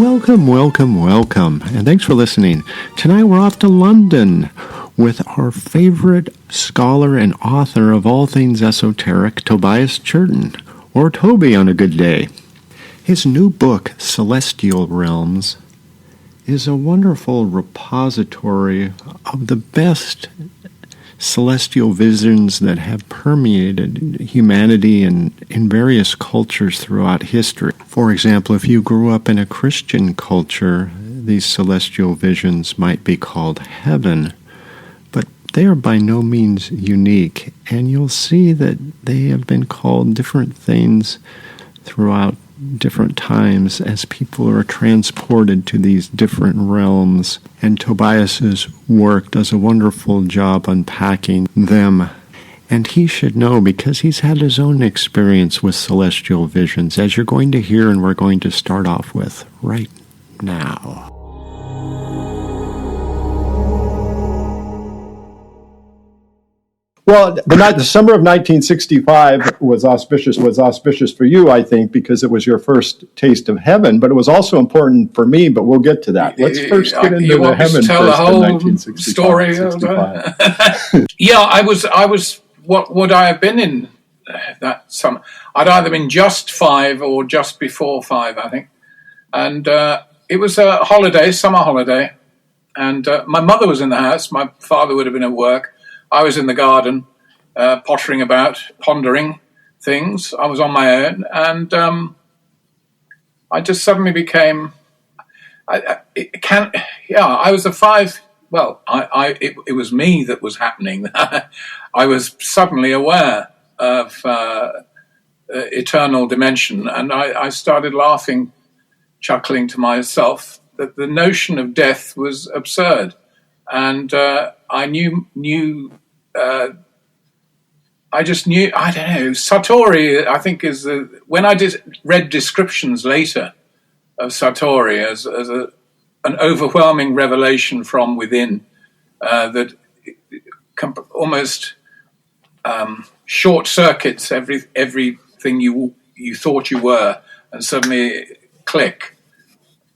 Welcome, welcome, welcome, and thanks for listening. Tonight we're off to London with our favorite scholar and author of all things esoteric, Tobias Churton, or Toby on a good day. His new book, Celestial Realms, is a wonderful repository of the best celestial visions that have permeated humanity and in various cultures throughout history. For example, if you grew up in a Christian culture, these celestial visions might be called heaven, but they are by no means unique, and you'll see that they have been called different things throughout different times as people are transported to these different realms, and Tobias's work does a wonderful job unpacking them. And he should know because he's had his own experience with celestial visions, as you're going to hear and we're going to start off with right now. Well, the summer of 1965 was auspicious for you, I think, because it was your first taste of heaven. But it was also important for me. But we'll get to that. Let's first get into the heaven tell first. The whole in 1965, story. 65. Yeah, I was. What would I have been in that summer? I'd either been just 5 or just before 5, I think. And it was a holiday, summer holiday, and my mother was in the house. My father would have been at work. I was in the garden, pottering about, pondering things. I was on my own, and I just suddenly became. I was a 5. Well, it was me that was happening. I was suddenly aware of eternal dimension, and I started laughing, chuckling to myself that the notion of death was absurd, and I knew. I just knew. I don't know. Satori, I think, is when I read descriptions later of Satori as an overwhelming revelation from within that almost short circuits everything you thought you were, and suddenly click,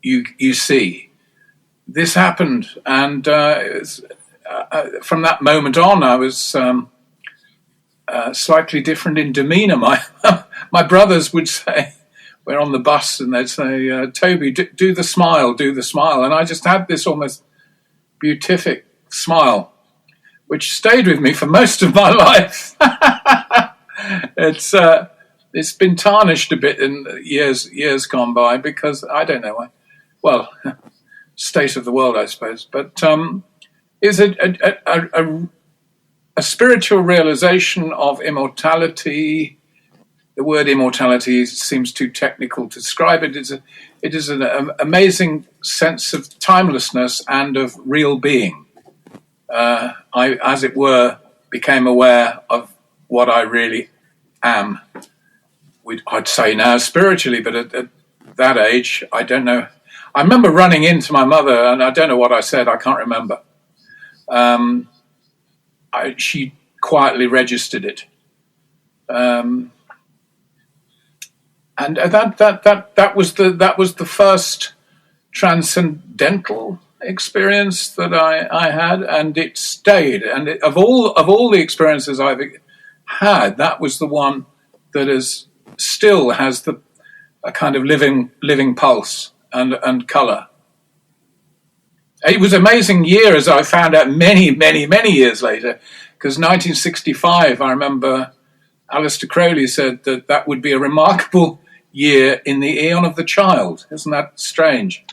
you see. This happened, and from that moment on, I was slightly different in demeanor. My brothers would say, we're on the bus, and they'd say, Toby, do the smile, and I just had this almost beatific smile, which stayed with me for most of my life. It's been tarnished a bit in years gone by, because I don't know why. Well, state of the world, I suppose, but is a spiritual realization of immortality. The word immortality seems too technical to describe it. It is an amazing sense of timelessness and of real being. I, as it were, became aware of what I really am. I'd say now spiritually, but at that age, I don't know. I remember running into my mother, and I don't know what I said. I can't remember. She quietly registered it, and that was the first transcendental experience that I had, and it stayed. And of all the experiences I've had, that was the one that still has a kind of living pulse and colour. It was an amazing year, as I found out many, many, many years later, because 1965, I remember Aleister Crowley said that would be a remarkable year in the Aeon of the Child. Isn't that strange?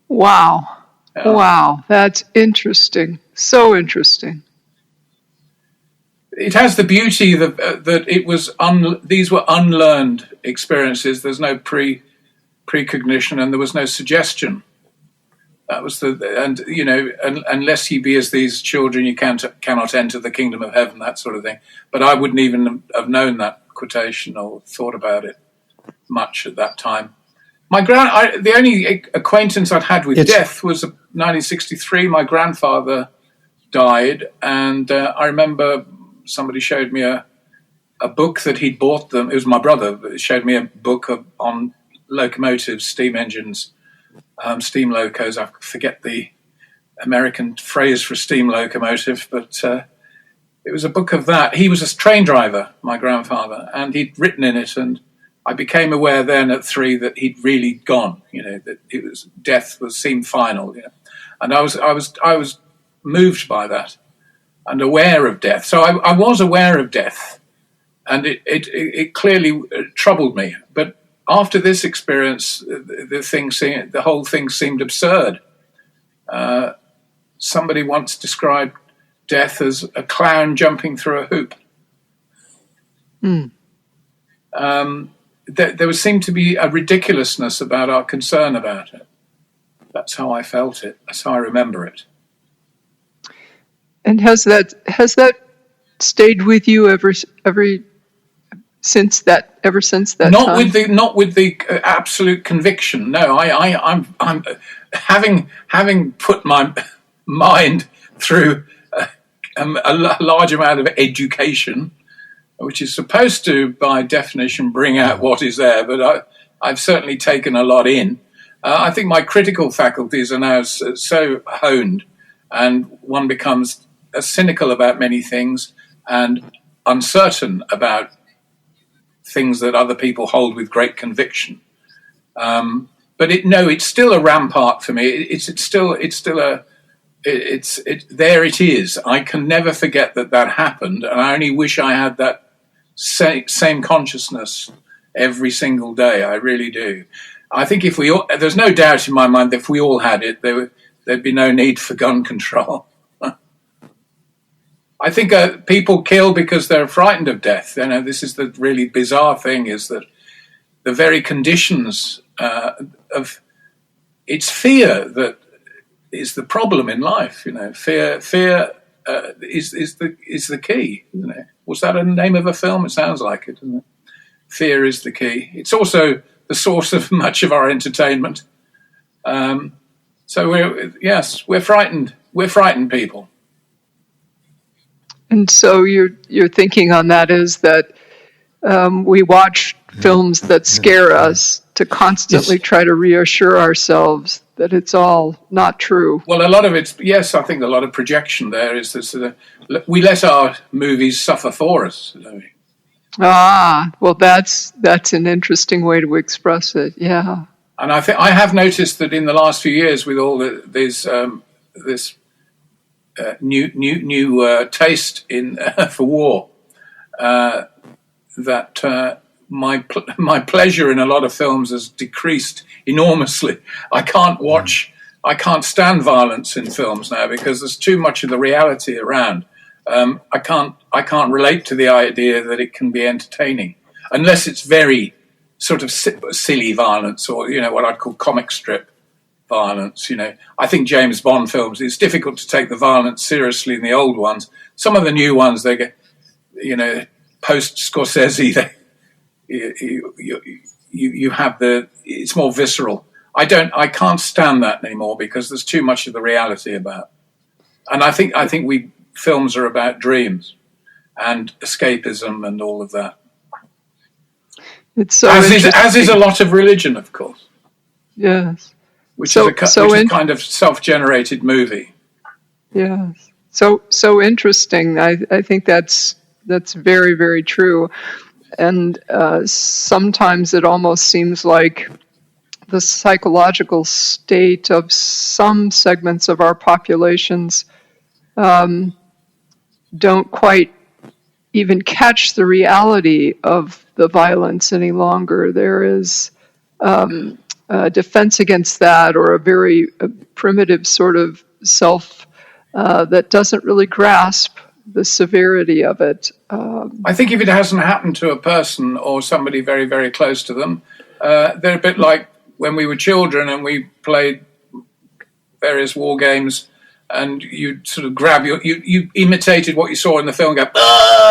Wow. Yeah. Wow, that's interesting. So interesting. It has the beauty that it was these were unlearned experiences. There's no precognition, and there was no suggestion. That was unless ye be as these children, you cannot enter the kingdom of heaven, that sort of thing. But I wouldn't even have known that quotation or thought about it much at that time. The only acquaintance I'd had with death was 1963. My grandfather died, and I remember somebody showed me a book that he'd bought them. It was my brother. Showed me a book on locomotives, steam engines, steam locos. I forget the American phrase for steam locomotive, but it was a book of that. He was a train driver, my grandfather, and he'd written in it, and I became aware then at 3 that he'd really gone. That death seemed final. And I was moved by that and aware of death. So I was aware of death, and it clearly troubled me. But after this experience, the whole thing seemed absurd. Somebody once described death as a clown jumping through a hoop. There seemed to be a ridiculousness about our concern about it. That's how I felt it. That's how I remember it. And has that stayed with you ever since that time? Not with the absolute conviction. No, I'm having put my mind through a large amount of education, which is supposed to, by definition, bring out what is there. But I've certainly taken a lot in. I think my critical faculties are now so honed, and one becomes cynical about many things and uncertain about things that other people hold with great conviction. But it's still a rampart for me. There it is. I can never forget that happened, and I only wish I had that same consciousness every single day. I really do. I think there's no doubt in my mind that if we all had it, there'd be no need for gun control. I think people kill because they're frightened of death. This is the really bizarre thing, is that the very conditions of it's fear that is the problem in life. Fear is the key. Isn't it? Was that a name of a film? It sounds like it, doesn't it? Fear is the key. It's also the source of much of our entertainment. So we're frightened. We're frightened people. And so your thinking on that is that we watch films that scare us to constantly try to reassure ourselves that it's all not true. Well, a lot of it's, yes, I think a lot of projection there is that we let our movies suffer for us, don't we? Well, that's an interesting way to express it. Yeah. And I think I have noticed that in the last few years, with all this new taste in for war, that my pleasure in a lot of films has decreased enormously. I can't stand violence in films now because there's too much of the reality around. I can't relate to the idea that it can be entertaining unless it's very sort of silly violence, or what I'd call comic strip violence. I think James Bond films, it's difficult to take the violence seriously in the old ones. Some of the new ones, they get, post Scorsese, you have it's more visceral. I can't stand that anymore because there's too much of the reality about. And I think films are about dreams and escapism and all of that. It's so as is a lot of religion, of course. Yes. Which is a kind of self-generated movie. Yes. So interesting. I think that's very, very true. And sometimes it almost seems like the psychological state of some segments of our populations don't quite even catch the reality of the violence any longer. There is a defense against that, or a very primitive sort of self that doesn't really grasp the severity of it. I think if it hasn't happened to a person or somebody very, very close to them, they're a bit like when we were children and we played various war games, and you sort of grab you imitated what you saw in the film,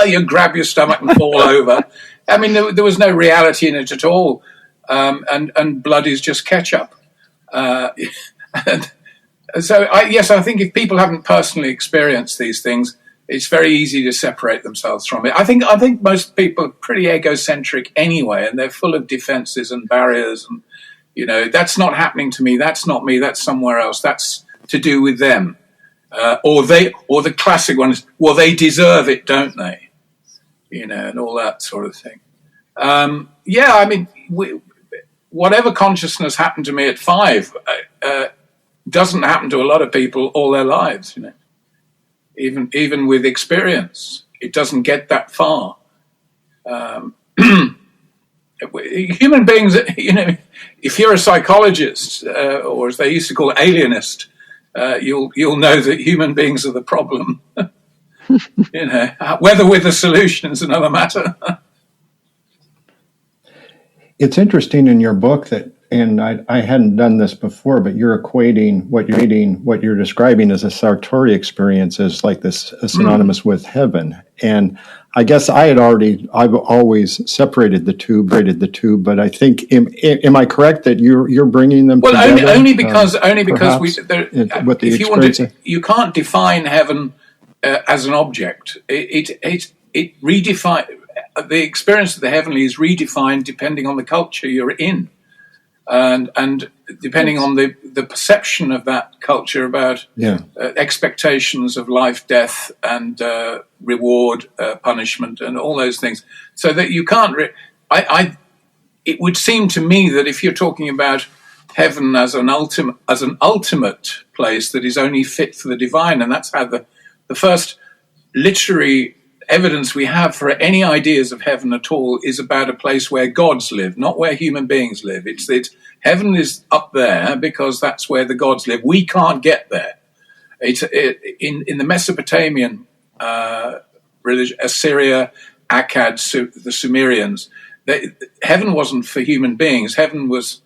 you grab your stomach and fall over. I mean, there was no reality in it at all. And blood is just ketchup. So I think if people haven't personally experienced these things, it's very easy to separate themselves from it. I think most people are pretty egocentric anyway, and they're full of defenses and barriers, and That's not happening to me. That's not me. That's somewhere else. That's to do with them. Or the classic one is, well, they deserve it, don't they? And all that sort of thing. Whatever consciousness happened to me at 5 doesn't happen to a lot of people all their lives. Even with experience, it doesn't get that far. Human beings, if you're a psychologist, or as they used to call it, alienist, you'll know that human beings are the problem. Whether with the solution is another matter. It's interesting in your book that, and I hadn't done this before, but you're equating what you're describing as a Sartori experience as like this synonymous with heaven. And I guess I've always separated the two, but I think, am I correct that you're bringing them together? Well, only because you can't define heaven as an object. It redefine the experience of the heavenly is redefined depending on the culture you're in, and depending on the perception of that culture about expectations of life, death, and reward, punishment, and all those things. So that you can't. It would seem to me that if you're talking about heaven as an ultimate place that is only fit for the divine, and that's how the first literary evidence we have for any ideas of heaven at all is about a place where gods live, not where human beings live. It's that heaven is up there because that's where the gods live. We can't get there. In the Mesopotamian religion, Assyria, Akkad, the Sumerians, heaven wasn't for human beings. Heaven was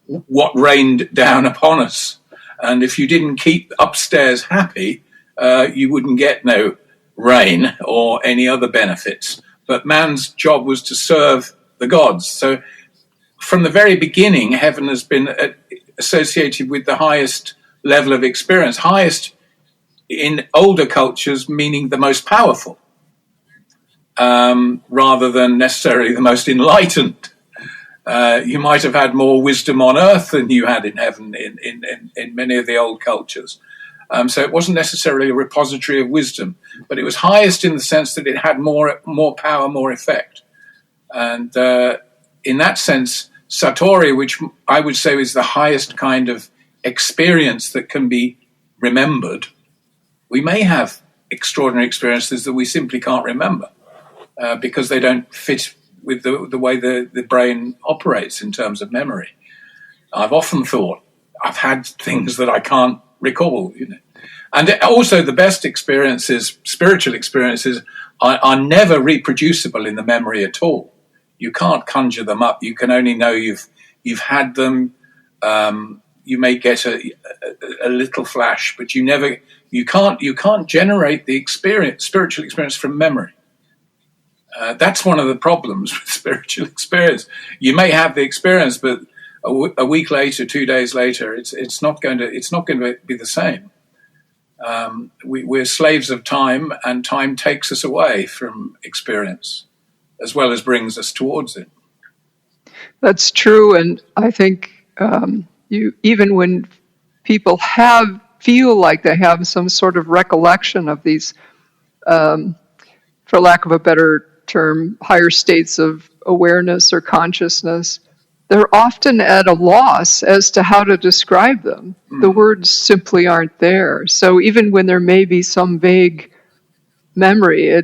what rained down upon us. And if you didn't keep upstairs happy, you wouldn't get no rain or any other benefits. But man's job was to serve the gods. So from the very beginning, heaven has been associated with the highest level of experience, highest in older cultures, meaning the most powerful, rather than necessarily the most enlightened. You might have had more wisdom on earth than you had in heaven in many of the old cultures. So it wasn't necessarily a repository of wisdom, but it was highest in the sense that it had more power, more effect. And in that sense, Satori, which I would say is the highest kind of experience that can be remembered, we may have extraordinary experiences that we simply can't remember because they don't fit with the way the brain operates in terms of memory. I've often thought I've had things that I can't recall, And also the best experiences, spiritual experiences, are never reproducible in the memory at all. You can't conjure them up. You can only know you've had them. You may get a little flash, but you can't generate the spiritual experience from memory. That's one of the problems with spiritual experience. You may have the experience, but a week later, 2 days later, it's not going to be the same. We're slaves of time, and time takes us away from experience, as well as brings us towards it. That's true, and I think even when people feel like they have some sort of recollection of these, for lack of a better term, higher states of awareness or consciousness, they're often at a loss as to how to describe them. The words simply aren't there. So even when there may be some vague memory,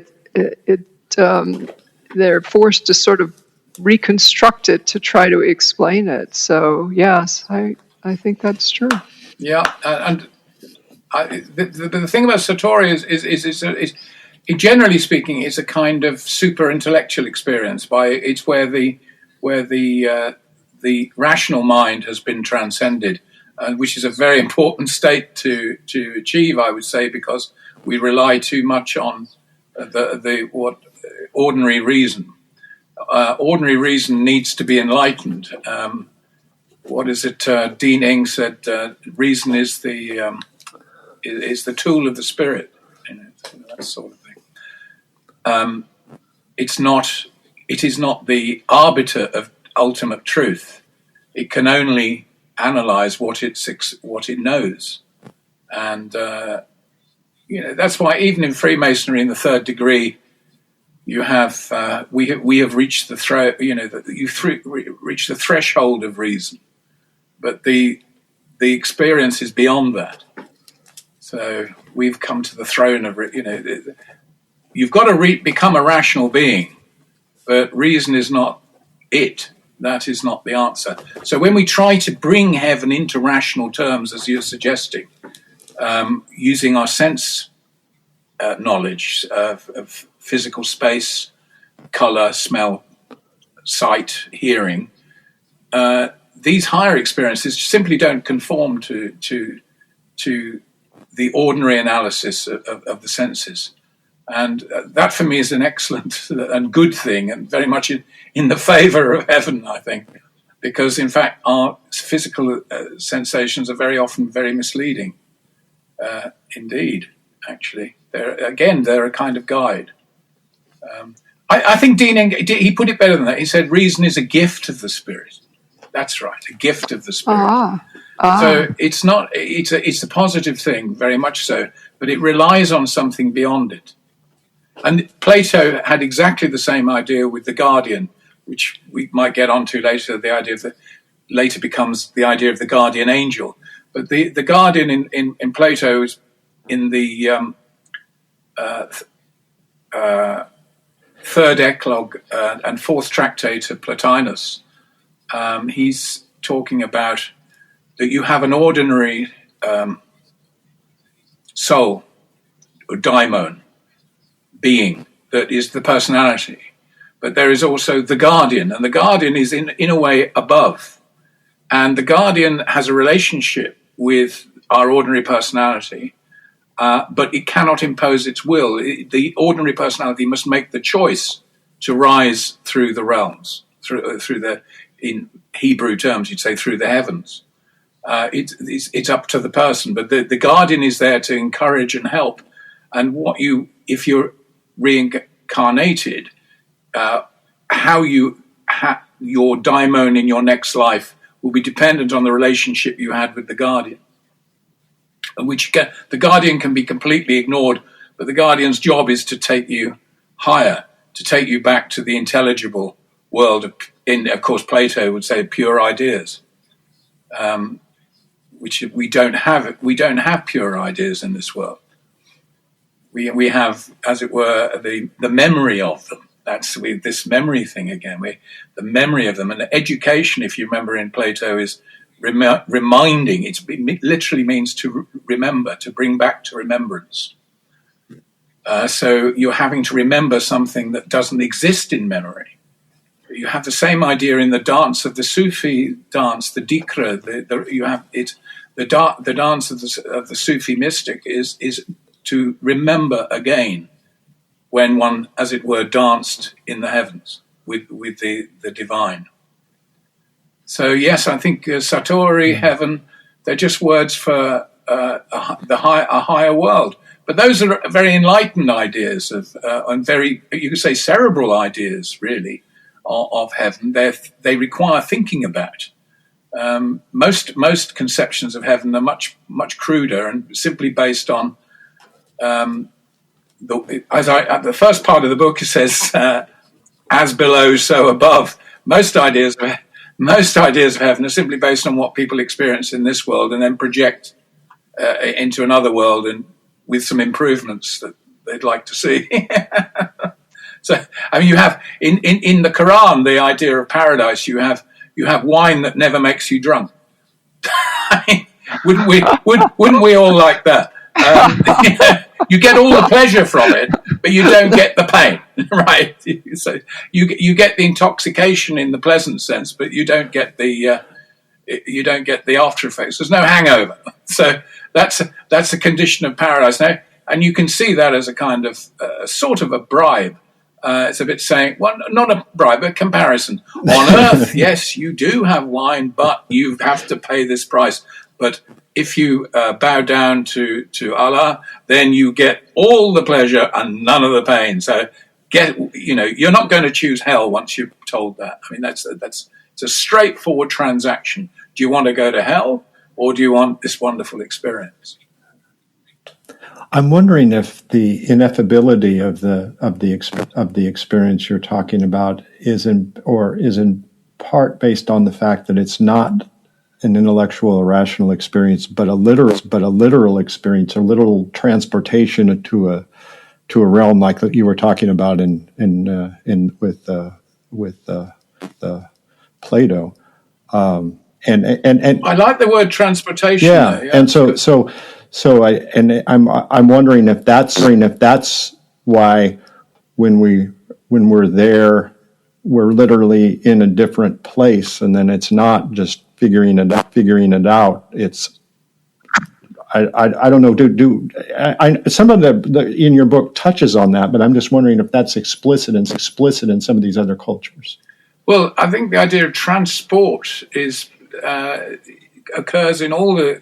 they're forced to sort of reconstruct it to try to explain it. So yes, I think that's true. Yeah, and the thing about Satori is generally speaking, it's a kind of super intellectual experience. It's where the rational mind has been transcended, which is a very important state to achieve, I would say, because we rely too much on what ordinary reason. Ordinary reason needs to be enlightened. What is it? Dean Ing said, "Reason is the tool of the spirit." That sort of thing. It is not the arbiter of ultimate truth. It can only analyze what it knows. And, that's why even in Freemasonry in the third degree, you have, we have reached reached the threshold of reason, but the experience is beyond that. So we've come to the throne of, you've got to become a rational being, but reason is not it. That is not the answer. So when we try to bring heaven into rational terms, as you're suggesting, using our sense knowledge of physical space, color, smell, sight, hearing, these higher experiences simply don't conform to the ordinary analysis of the senses. And that for me is an excellent and good thing, and very much in the favor of heaven, I think, because in fact our physical sensations are very often very misleading. Indeed, actually. They're a kind of guide. I think Dean, he put it better than that. He said reason is a gift of the spirit. That's right, a gift of the spirit. So it's not. It's a positive thing, very much so, but it relies on something beyond it. And Plato had exactly the same idea with the guardian, which we might get onto later. The idea of later becomes the idea of the guardian angel. But the guardian in Plato is in the third eclogue and fourth tractate of Plotinus. He's talking about that you have an ordinary soul, or daimon, being, that is the personality. But there is also the guardian, and the guardian is in a way above. And the guardian has a relationship with our ordinary personality, but it cannot impose its will. The ordinary personality must make the choice to rise through the realms, through the, in Hebrew terms, you'd say through the heavens. It's up to the person, but the guardian is there to encourage and help. And if you're reincarnated, how your daimon in your next life will be dependent on the relationship you had with the guardian. The guardian can be completely ignored, but the guardian's job is to take you higher, to take you back to the intelligible world of course, Plato would say pure ideas, which we don't have. We don't have pure ideas in this world. We have, as it were, the memory of them. That's this memory thing again. The memory of them, and the education, if you remember in Plato, is reminding. It literally means to remember, to bring back to remembrance. So you're having to remember something that doesn't exist in memory. You have the same idea in the dance of the Sufi dance, the Dikra. The dance of the Sufi mystic is to remember again when one, as it were, danced in the heavens with the divine. So yes, I think Satori, heaven, they're just words for a higher world. But those are very enlightened ideas and very, you could say, cerebral ideas, really, of heaven. They require thinking about. Most conceptions of heaven are much cruder and simply based on the first part of the book. It says, "As below, so above." Most ideas of heaven are simply based on what people experience in this world, and then project into another world, and with some improvements that they'd like to see. So, I mean, you have in the Quran the idea of paradise. You have wine that never makes you drunk. I mean, wouldn't we all like that? You get all the pleasure from it, but you don't get the pain, right? So you get the intoxication in the pleasant sense, but you don't get the after effects. There's no hangover. So that's a condition of paradise now, and you can see that as a kind of sort of a bribe. It's a bit saying, well, not a bribe, but comparison. On earth, yes, you do have wine, but you have to pay this price. But if you bow down to Allah, then you get all the pleasure and none of the pain. So you're not going to choose hell once you're told that. I mean, that's It's a straightforward transaction. Do you want to go to hell, or do you want this wonderful experience? I'm wondering if the ineffability of the experience you're talking about is in part based on the fact that it's not an intellectual or rational experience, but a literal experience, a literal transportation to a realm like you were talking about with Plato. And I like the word transportation. Yeah, yeah, and I'm wondering if that's why when we're there, we're literally in a different place, and then it's not just figuring it out. It's I don't know. Some of the in your book touches on that, but I'm just wondering if that's explicit in some of these other cultures. Well, I think the idea of transport occurs in all the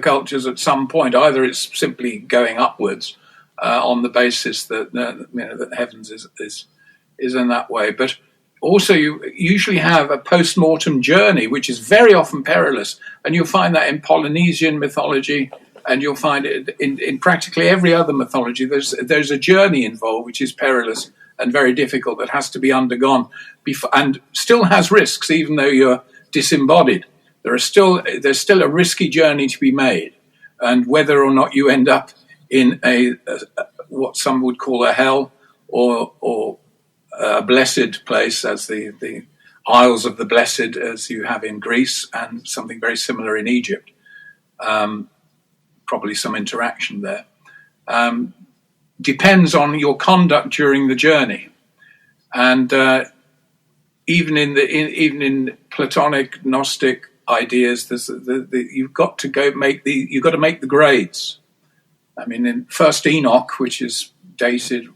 cultures at some point. Either it's simply going upwards on the basis that that heavens is in that way, but also you usually have a post-mortem journey, which is very often perilous, and you'll find that in Polynesian mythology, and you'll find it in practically every other mythology. There's a journey involved which is perilous and very difficult, that has to be undergone and still has risks, even though you're disembodied. There's still a risky journey to be made, and whether or not you end up in what some would call a hell or a blessed place, as the Isles of the Blessed, as you have in Greece, and something very similar in Egypt. Probably some interaction there. Depends on your conduct during the journey, and even in Platonic Gnostic ideas, you've got to make the grades. I mean, in First Enoch, which is dated,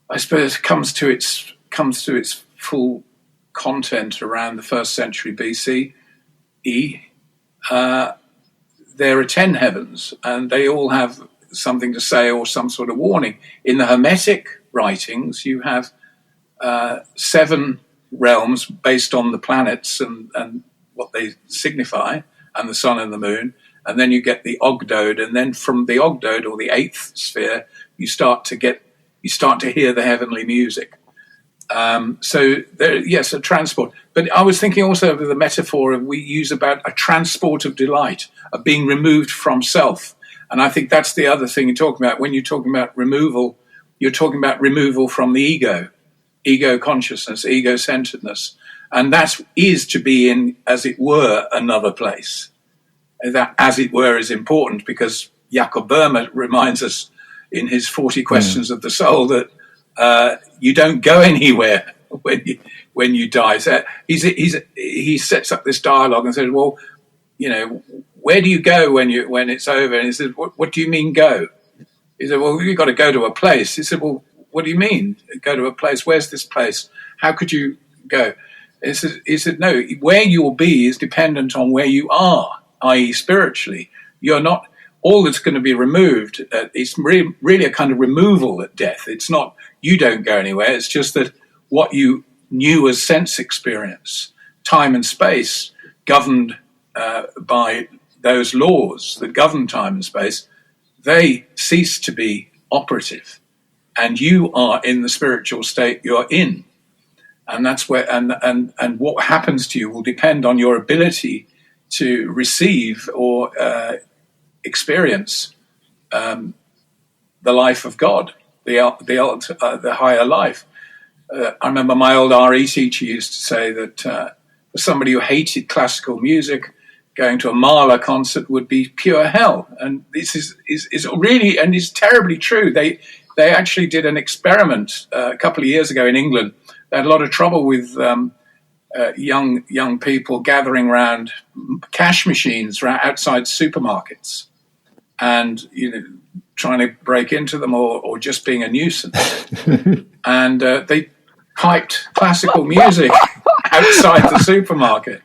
I suppose, comes to its full content around the 1st century BCE. There are 10 heavens, and they all have something to say or some sort of warning. In the Hermetic writings, you have 7 realms based on the planets and what they signify, and the sun and the moon, and then you get the Ogdoad, and then from the Ogdoad, or the 8th sphere, you start to hear the heavenly music. So there, yes, a transport. But I was thinking also of the metaphor we use about a transport of delight, of being removed from self. And I think that's the other thing you're talking about. When you're talking about removal, you're talking about removal from the ego consciousness, ego-centeredness. And that is to be in, as it were, another place. That, as it were, is important, because Jacob Boehme reminds us in his 40 Questions of the Soul that you don't go anywhere when you die. So he sets up this dialogue and says, well, where do you go when it's over? And he said, what do you mean go? He said, well, you've got to go to a place. He said, well, what do you mean go to a place? Where's this place? How could you go? He said, no, where you will be is dependent on where you are, i.e. spiritually. You're not, all that's going to be removed, it's really a kind of removal at death. It's not, you don't go anywhere. It's just that what you knew as sense experience, time and space, governed by those laws that govern time and space, they cease to be operative. And you are in the spiritual state you're in. And that's where, and what happens to you will depend on your ability to receive or experience the life of God, the higher life. I remember my old RE teacher used to say that for somebody who hated classical music, going to a Mahler concert would be pure hell. And this is really, and it's terribly true. They actually did an experiment a couple of years ago in England. They had a lot of trouble with young people gathering around cash machines outside supermarkets, and trying to break into them or just being a nuisance. And they piped classical music outside the supermarket,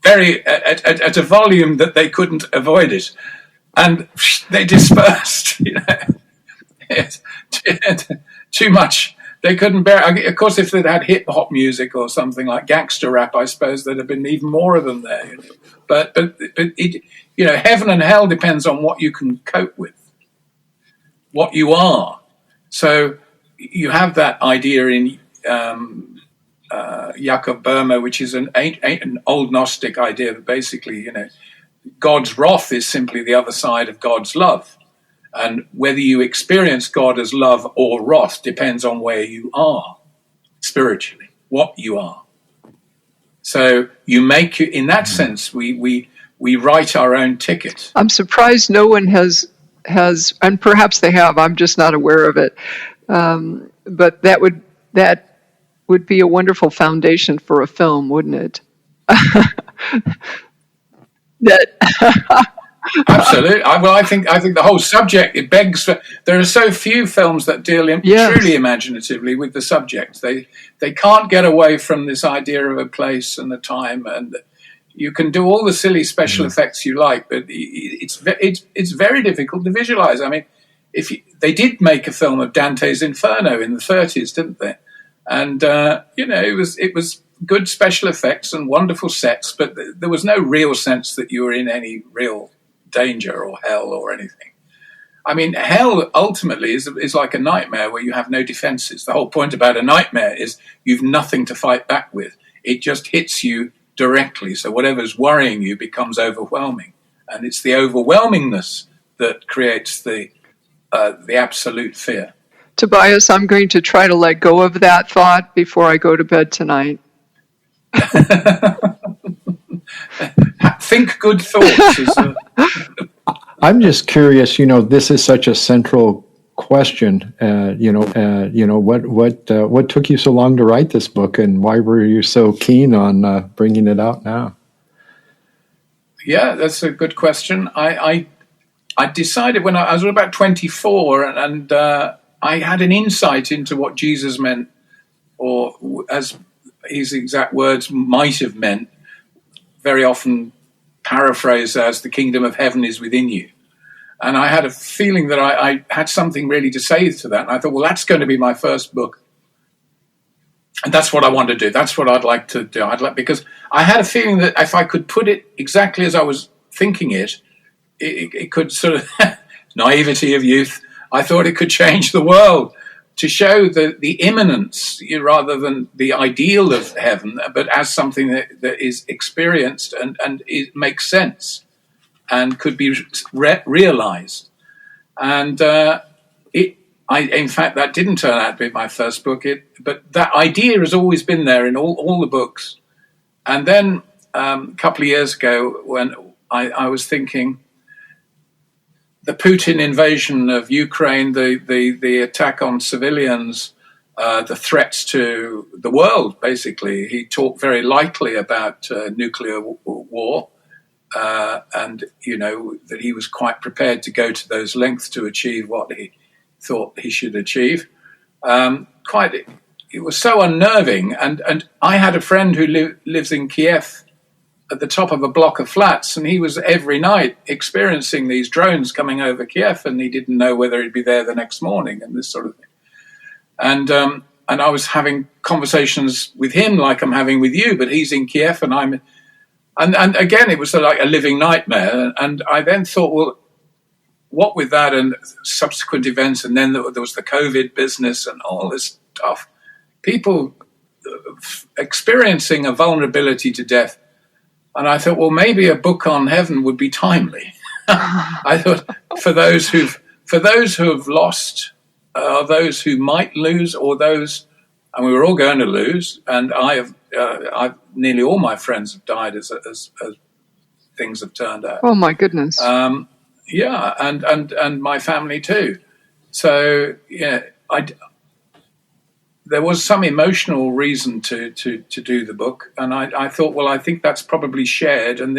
very at a volume that they couldn't avoid it, and they dispersed. Too much They couldn't bear. Of course, if they'd had hip hop music or something like gangster rap, I suppose there'd have been even more of them there. You know? But it, you know, heaven and hell depends on what you can cope with, what you are. So you have that idea in Jakob Boehme, which is an old Gnostic idea that basically, you know, God's wrath is simply the other side of God's love. And whether you experience God as love or wrath depends on where you are spiritually, what you are. So you make, in that sense, we write our own ticket. I'm surprised no one has, and perhaps they have, I'm just not aware of it. But that would be a wonderful foundation for a film, wouldn't it? Absolutely. Well, I think the whole subject, it begs for. There are so few films that deal truly imaginatively with the subject. They can't get away from this idea of a place and a time, and you can do all the silly special effects you like, but it's very difficult to visualize. I mean, they did make a film of Dante's Inferno in the 30s, didn't they? And you know, it was good special effects and wonderful sets, but there was no real sense that you were in any real danger or hell or anything. I mean, hell ultimately is like a nightmare where you have no defenses. The whole point about a nightmare is you've nothing to fight back with. It just hits you directly. So whatever's worrying you becomes overwhelming. And it's the overwhelmingness that creates the absolute fear. Tobias, I'm going to try to let go of that thought before I go to bed tonight. Think good thoughts. I'm just curious. You know, this is such a central question. What took you so long to write this book, and why were you so keen on bringing it out now? Yeah, that's a good question. I decided when I was about 24, and I had an insight into what Jesus meant, or as his exact words might have meant, very often paraphrased as the kingdom of heaven is within you. And I had a feeling that I had something really to say to that. And I thought, well, that's going to be my first book. And that's what I want to do. That's what I'd like to do. Because I had a feeling that if I could put it exactly as I was thinking it could sort of, naivety of youth, I thought it could change the world, to show the immanence rather than the ideal of heaven, but as something that is experienced and it makes sense and could be realized. And in fact, that didn't turn out to be my first book, but that idea has always been there in all the books. And then a couple of years ago, when I was thinking, the Putin invasion of Ukraine, the attack on civilians, the threats to the world, basically. He talked very lightly about nuclear war, and, you know, that he was quite prepared to go to those lengths to achieve what he thought he should achieve. It was so unnerving. And I had a friend who lives in Kiev, at the top of a block of flats, and he was every night experiencing these drones coming over Kiev, and he didn't know whether he'd be there the next morning, and this sort of thing. And I was having conversations with him like I'm having with you, but he's in Kiev, and and again, it was like a living nightmare. And I then thought, well, what with that and subsequent events, and then there was the COVID business and all this stuff, people experiencing a vulnerability to death. And I thought, well, maybe a book on heaven would be timely. I thought for those who have lost, those who might lose, or those, and we were all going to lose. And I've nearly all my friends have died as things have turned out. Oh my goodness. Yeah, and my family too. So yeah, there was some emotional reason to do the book, and I thought, well, I think that's probably shared, and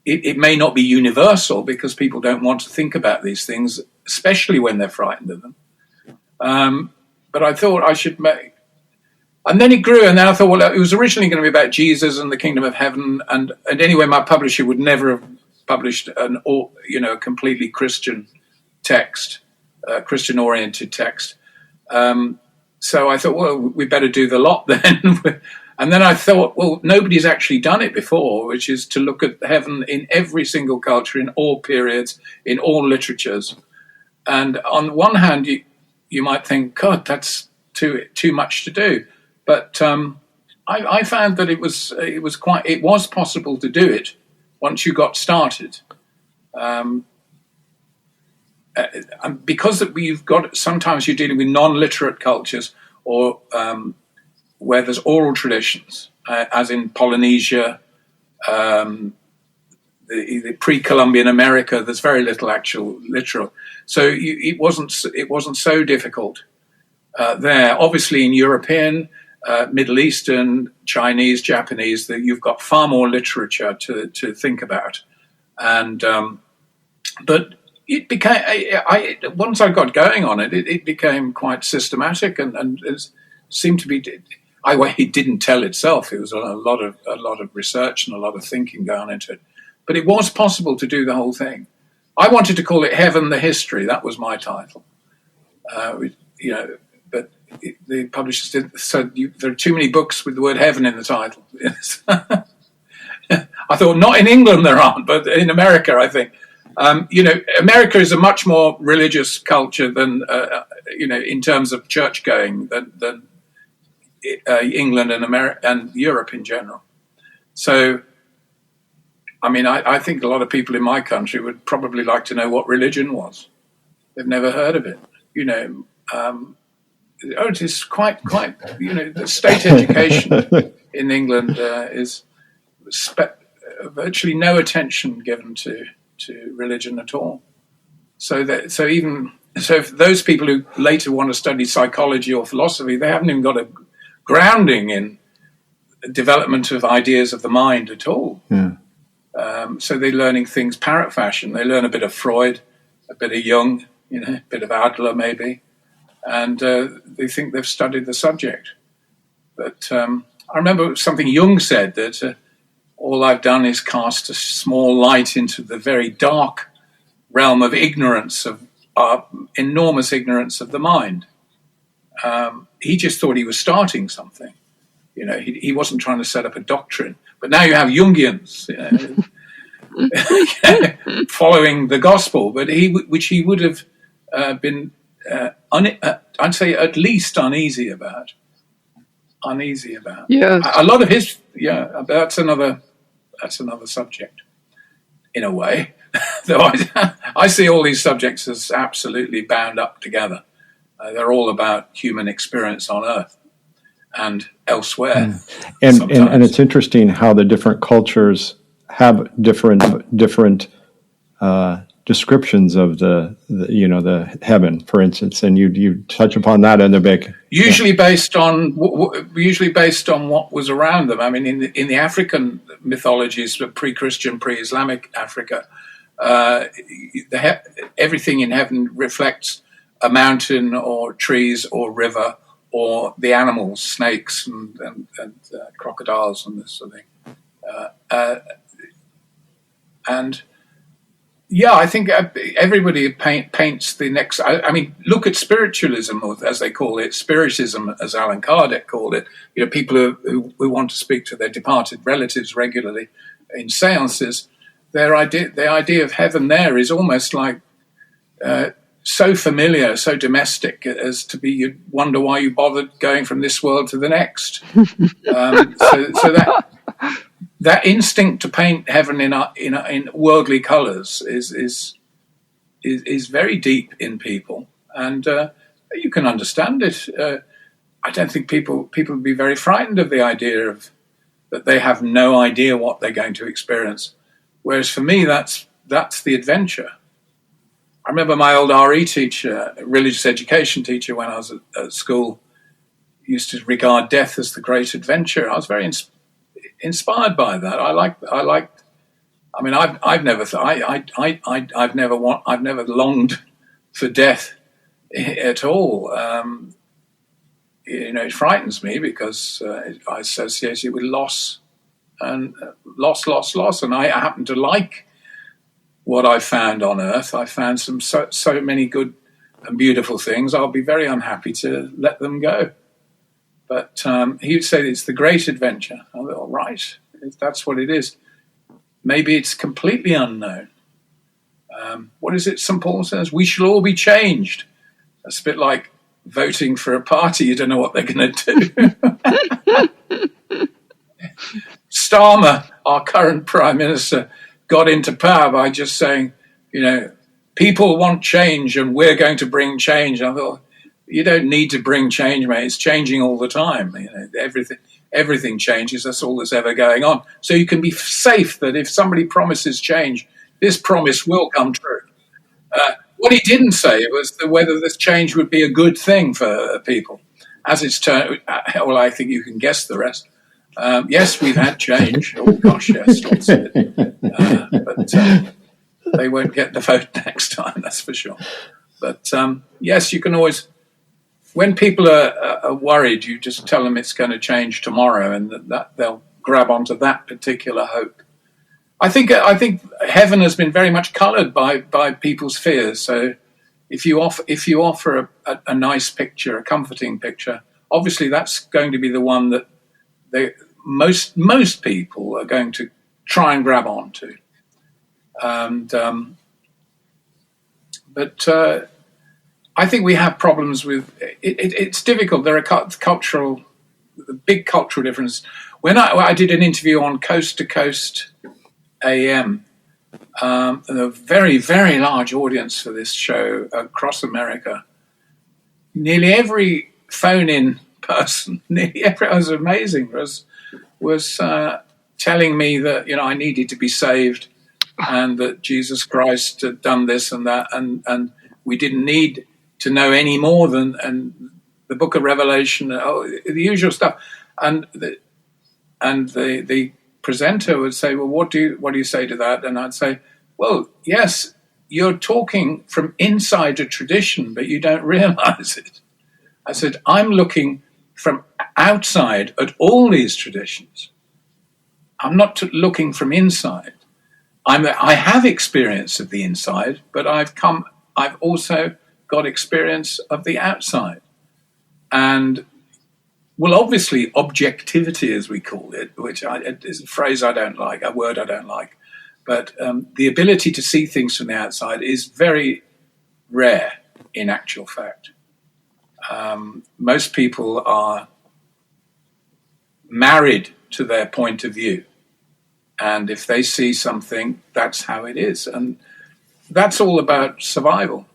it may not be universal because people don't want to think about these things, especially when they're frightened of them. But I thought I should make, and then it grew, and then I thought, well, it was originally going to be about Jesus and the kingdom of heaven, and anyway, my publisher would never have published a completely Christian text, Christian-oriented text. So I thought, well, we better do the lot then. And then I thought, well, nobody's actually done it before, which is to look at heaven in every single culture, in all periods, in all literatures. And on one hand, you might think, God, that's too much to do. But I found that it was possible to do it once you got started. Because sometimes you're dealing with non-literate cultures or where there's oral traditions, as in Polynesia, the pre-Columbian America. There's very little actual literal, so it wasn't so difficult there. Obviously, in European, Middle Eastern, Chinese, Japanese, you've got far more literature to think about, and but it became. Once I got going on it, it became quite systematic, and it seemed to be. It didn't tell itself. It was a lot of research and a lot of thinking going into it. But it was possible to do the whole thing. I wanted to call it Heaven the History. That was my title. But the publishers said there are too many books with the word heaven in the title. I thought, not in England there aren't, but in America, I think. America is a much more religious culture than, in terms of church going than England and Europe in general. So, I think a lot of people in my country would probably like to know what religion was. They've never heard of it. It is quite. The state education in England is virtually no attention given to religion at all. So if those people who later want to study psychology or philosophy, they haven't even got a grounding in development of ideas of the mind at all. Yeah. So they're learning things parrot fashion. They learn a bit of Freud, a bit of Jung, a bit of Adler maybe, and they think they've studied the subject. But I remember something Jung said, that all I've done is cast a small light into the very dark realm of ignorance, of enormous ignorance of the mind. He just thought he was starting something. He wasn't trying to set up a doctrine. But now you have Jungians following the gospel, but which he would have been, I'd say, at least uneasy about. Yes. A lot of his, that's another subject, in a way. Though I see all these subjects as absolutely bound up together. They're all about human experience on Earth and elsewhere. And it's interesting how the different cultures have different descriptions of the heaven, for instance, and you touch upon that in the book. Usually based on what was around them. In the African mythologies, pre-Christian, pre-Islamic Africa, everything in heaven reflects a mountain or trees or river or the animals, snakes and crocodiles and this sort of thing. I think everybody paints the next. Look at spiritualism, or as they call it, spiritism, as Allan Kardec called it. People who want to speak to their departed relatives regularly in seances. The idea of heaven there is almost like so familiar, so domestic, as to be. You'd wonder why you bothered going from this world to the next. So that instinct to paint heaven in worldly colours is very deep in people, and you can understand it. I don't think people would be very frightened of the idea of that they have no idea what they're going to experience. Whereas for me, that's the adventure. I remember my old RE teacher, religious education teacher, when I was at school, used to regard death as the great adventure. I was very inspired by that. I've never longed for death at all. It frightens me because I associate it with loss and loss. And I happen to like what I found on Earth. I found so many good and beautiful things, I'll be very unhappy to let them go. But he would say it's the great adventure. I thought, all right, if that's what it is. Maybe it's completely unknown. What is it St. Paul says? We shall all be changed. That's a bit like voting for a party. You don't know what they're going to do. Starmer, our current Prime Minister, got into power by just saying, people want change and we're going to bring change. I thought, you don't need to bring change, mate. It's changing all the time. Everything changes. That's all that's ever going on. So you can be safe that if somebody promises change, this promise will come true. What he didn't say was whether this change would be a good thing for people. As it's turned, well, I think you can guess the rest. Yes, we've had change. Oh, gosh, yes, lots of it. But they won't get the vote next time, that's for sure. But yes, you can always, when people are worried, you just tell them it's going to change tomorrow, and that they'll grab onto that particular hope. I think heaven has been very much coloured by people's fears. So if you offer a nice picture, a comforting picture, obviously that's going to be the one that most people are going to try and grab onto. And but I think we have problems with it. It's difficult. There are big cultural differences. When I did an interview on Coast to Coast AM, a very, very large audience for this show across America. Nearly every phone-in person, it was amazing, was telling me that I needed to be saved, and that Jesus Christ had done this and that, and we didn't need to know any more than the Book of Revelation, the usual stuff, and the presenter would say, well, what do you say to that? And I'd say, well, yes, you're talking from inside a tradition, but you don't realize it. I said, I'm looking from outside at all these traditions. I'm not looking from inside. I have experience of the inside, but I've also got experience of the outside. And well, obviously, objectivity, as we call it, which is a phrase I don't like, a word I don't like, but the ability to see things from the outside is very rare in actual fact. Most people are married to their point of view. And if they see something, that's how it is. And that's all about survival.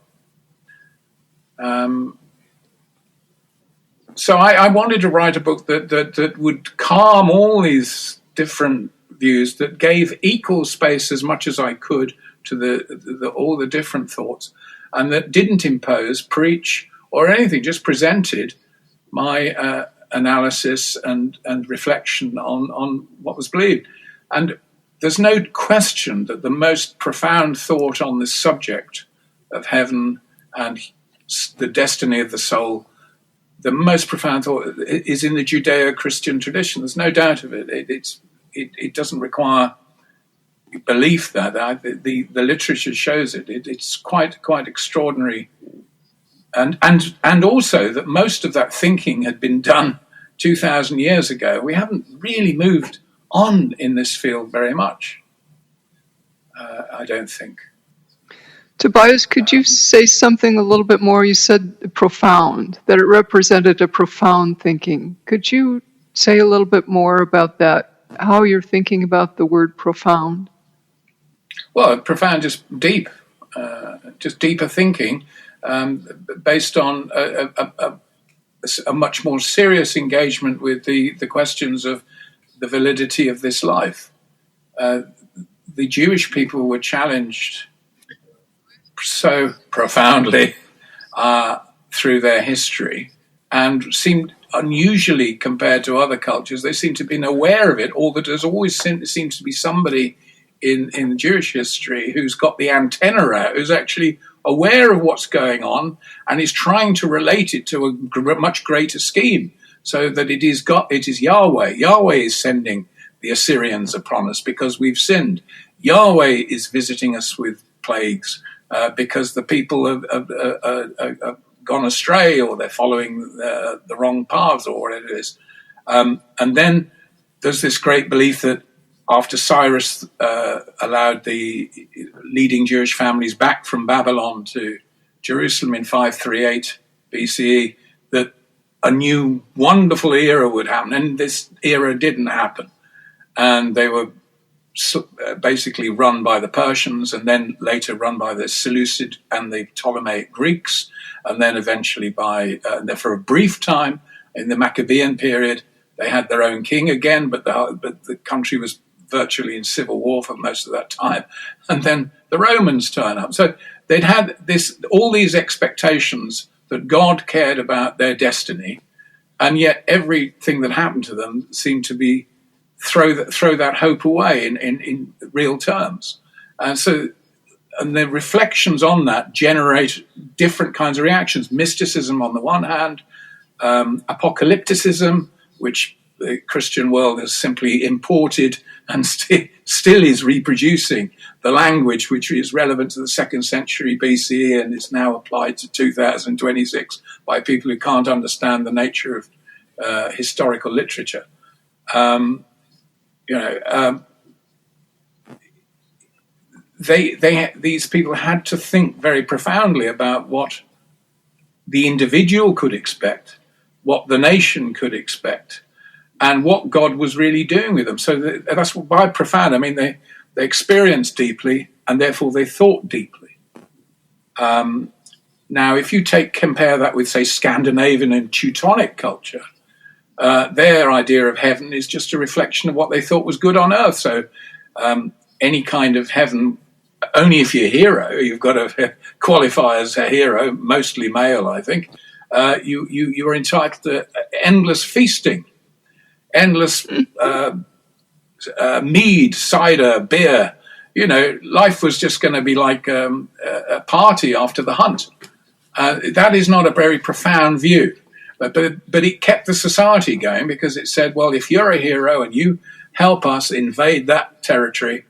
So I wanted to write a book that would calm all these different views, that gave equal space as much as I could to all the different thoughts, and that didn't impose, preach, or anything, just presented my analysis and reflection on what was believed. And there's no question that the most profound thought on this subject of heaven and the destiny of the soul, the most profound thought is in the Judeo-Christian tradition. There's no doubt of it. It doesn't require belief that the literature shows it. It's quite extraordinary, and also that most of that thinking had been done 2,000 years ago. We haven't really moved on in this field very much. I don't think. Tobias, could you say something a little bit more? You said profound, that it represented a profound thinking. Could you say a little bit more about that, how you're thinking about the word profound? Well, profound, just deep, just deeper thinking, based on a much more serious engagement with the questions of the validity of this life. The Jewish people were challenged so profoundly through their history, and seemed unusually, compared to other cultures, they seem to have been aware of it, or that there's always seems to be somebody in Jewish history who's got the antenna out, who's actually aware of what's going on and is trying to relate it to a much greater scheme, so that it is Yahweh. Yahweh is sending the Assyrians upon us because we've sinned. Yahweh is visiting us with plagues because the people have gone astray, or they're following the wrong paths, or whatever it is. And then there's this great belief that after Cyrus allowed the leading Jewish families back from Babylon to Jerusalem in 538 BCE, that a new wonderful era would happen. And this era didn't happen. And they were basically run by the Persians, and then later run by the Seleucid and the Ptolemaic Greeks, and then eventually for a brief time in the Maccabean period, they had their own king again, but the country was virtually in civil war for most of that time. And then the Romans turn up. So they'd had all these expectations that God cared about their destiny, and yet everything that happened to them seemed to be throw that hope away in real terms. And the reflections on that generate different kinds of reactions. Mysticism on the one hand, apocalypticism, which the Christian world has simply imported and still is reproducing the language which is relevant to the 2nd century BCE and is now applied to 2026 by people who can't understand the nature of historical literature. These people had to think very profoundly about what the individual could expect, what the nation could expect, and what God was really doing with them. So that's why profound. I mean, they experienced deeply, and therefore they thought deeply. Now, if you compare that with, say, Scandinavian and Teutonic culture, their idea of heaven is just a reflection of what they thought was good on earth. So any kind of heaven, only if you're a hero, you've got to qualify as a hero, mostly male, I think. You are entitled to endless feasting, endless mead, cider, beer. Life was just going to be like a party after the hunt. That is not a very profound view. But it kept the society going, because it said, well, if you're a hero and you help us invade that territory,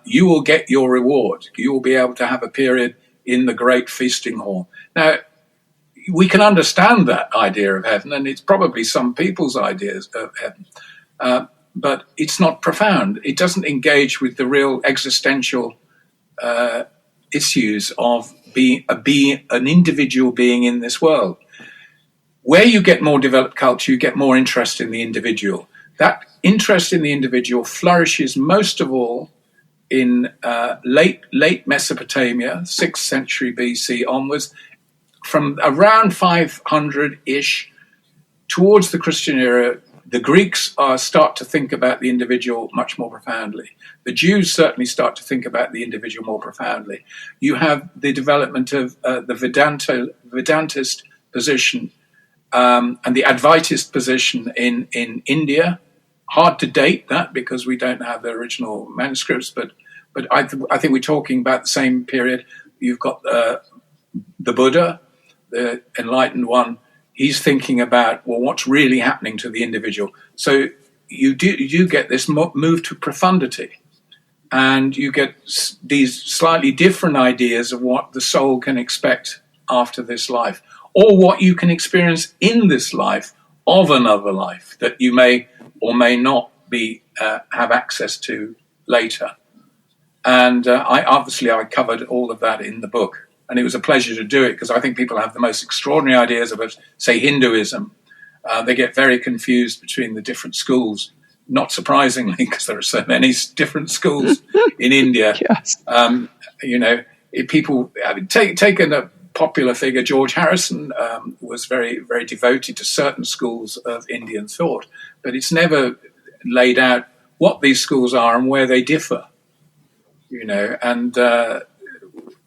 you will get your reward. You will be able to have a period in the great feasting hall. Now, we can understand that idea of heaven, and it's probably some people's ideas of heaven, but it's not profound. It doesn't engage with the real existential issues of being an individual being in this world. Where you get more developed culture, you get more interest in the individual. That interest in the individual flourishes most of all in late Mesopotamia, 6th century BC onwards. From around 500-ish towards the Christian era, the Greeks start to think about the individual much more profoundly. The Jews certainly start to think about the individual more profoundly. You have the development of the Vedantist position and the Advaitist position in India. Hard to date that because we don't have the original manuscripts, but I think we're talking about the same period. You've got the Buddha, the enlightened one. He's thinking about, well, what's really happening to the individual. So you get this move to profundity, and you get these slightly different ideas of what the soul can expect after this life, or what you can experience in this life of another life that you may or may not have access to later. And I covered all of that in the book. And it was a pleasure to do it, because I think people have the most extraordinary ideas about, say, Hinduism. They get very confused between the different schools, not surprisingly, because there are so many different schools in India. Yes. Taking a popular figure, George Harrison, was very, very devoted to certain schools of Indian thought, but it's never laid out what these schools are and where they differ. And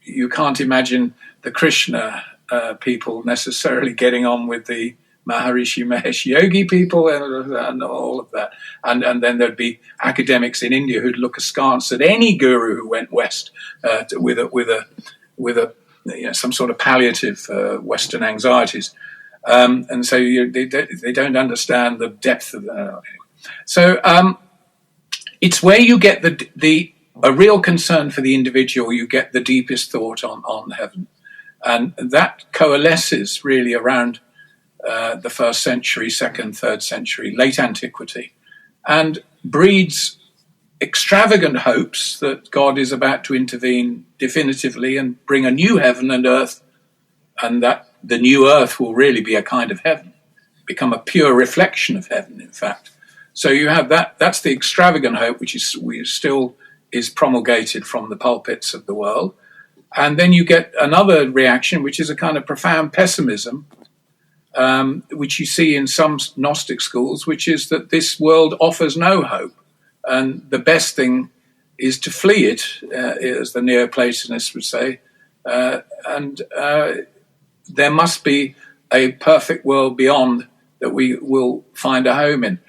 you can't imagine the Krishna people necessarily getting on with the Maharishi Mahesh Yogi people and all of that. And then there'd be academics in India who'd look askance at any guru who went west with some sort of palliative Western anxieties. And so they don't understand the depth of that. So it's where you get the a real concern for the individual, you get the deepest thought on heaven. And that coalesces really around the 1st century, 2nd, 3rd century, late antiquity, and breeds extravagant hopes that God is about to intervene definitively and bring a new heaven and earth, and that the new earth will really be a kind of heaven, become a pure reflection of heaven, in fact. So you have that's the extravagant hope, which still is promulgated from the pulpits of the world. And then you get another reaction, which is a kind of profound pessimism, which you see in some Gnostic schools, which is that this world offers no hope. And the best thing is to flee it, as the Neoplatonists would say. And there must be a perfect world beyond that we will find a home in.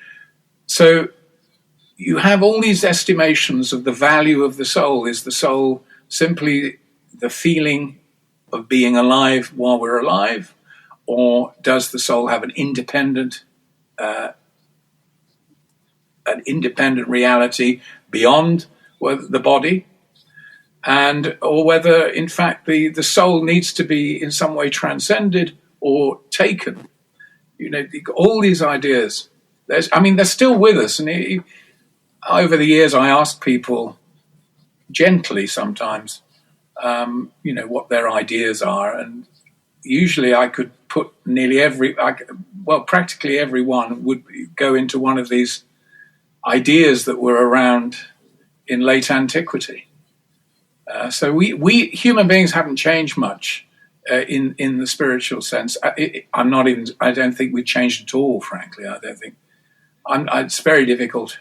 So you have all these estimations of the value of the soul. Is the soul simply the feeling of being alive while we're alive? Or does the soul have an independent reality beyond the body? Or whether, in fact, the soul needs to be in some way transcended or taken. All these ideas. They're still with us. And over the years, I ask people gently sometimes, what their ideas are. And usually I could put practically everyone would go into one of these ideas that were around in late antiquity. So we human beings haven't changed much in the spiritual sense. I don't think we've changed at all, frankly. I don't think. It's very difficult.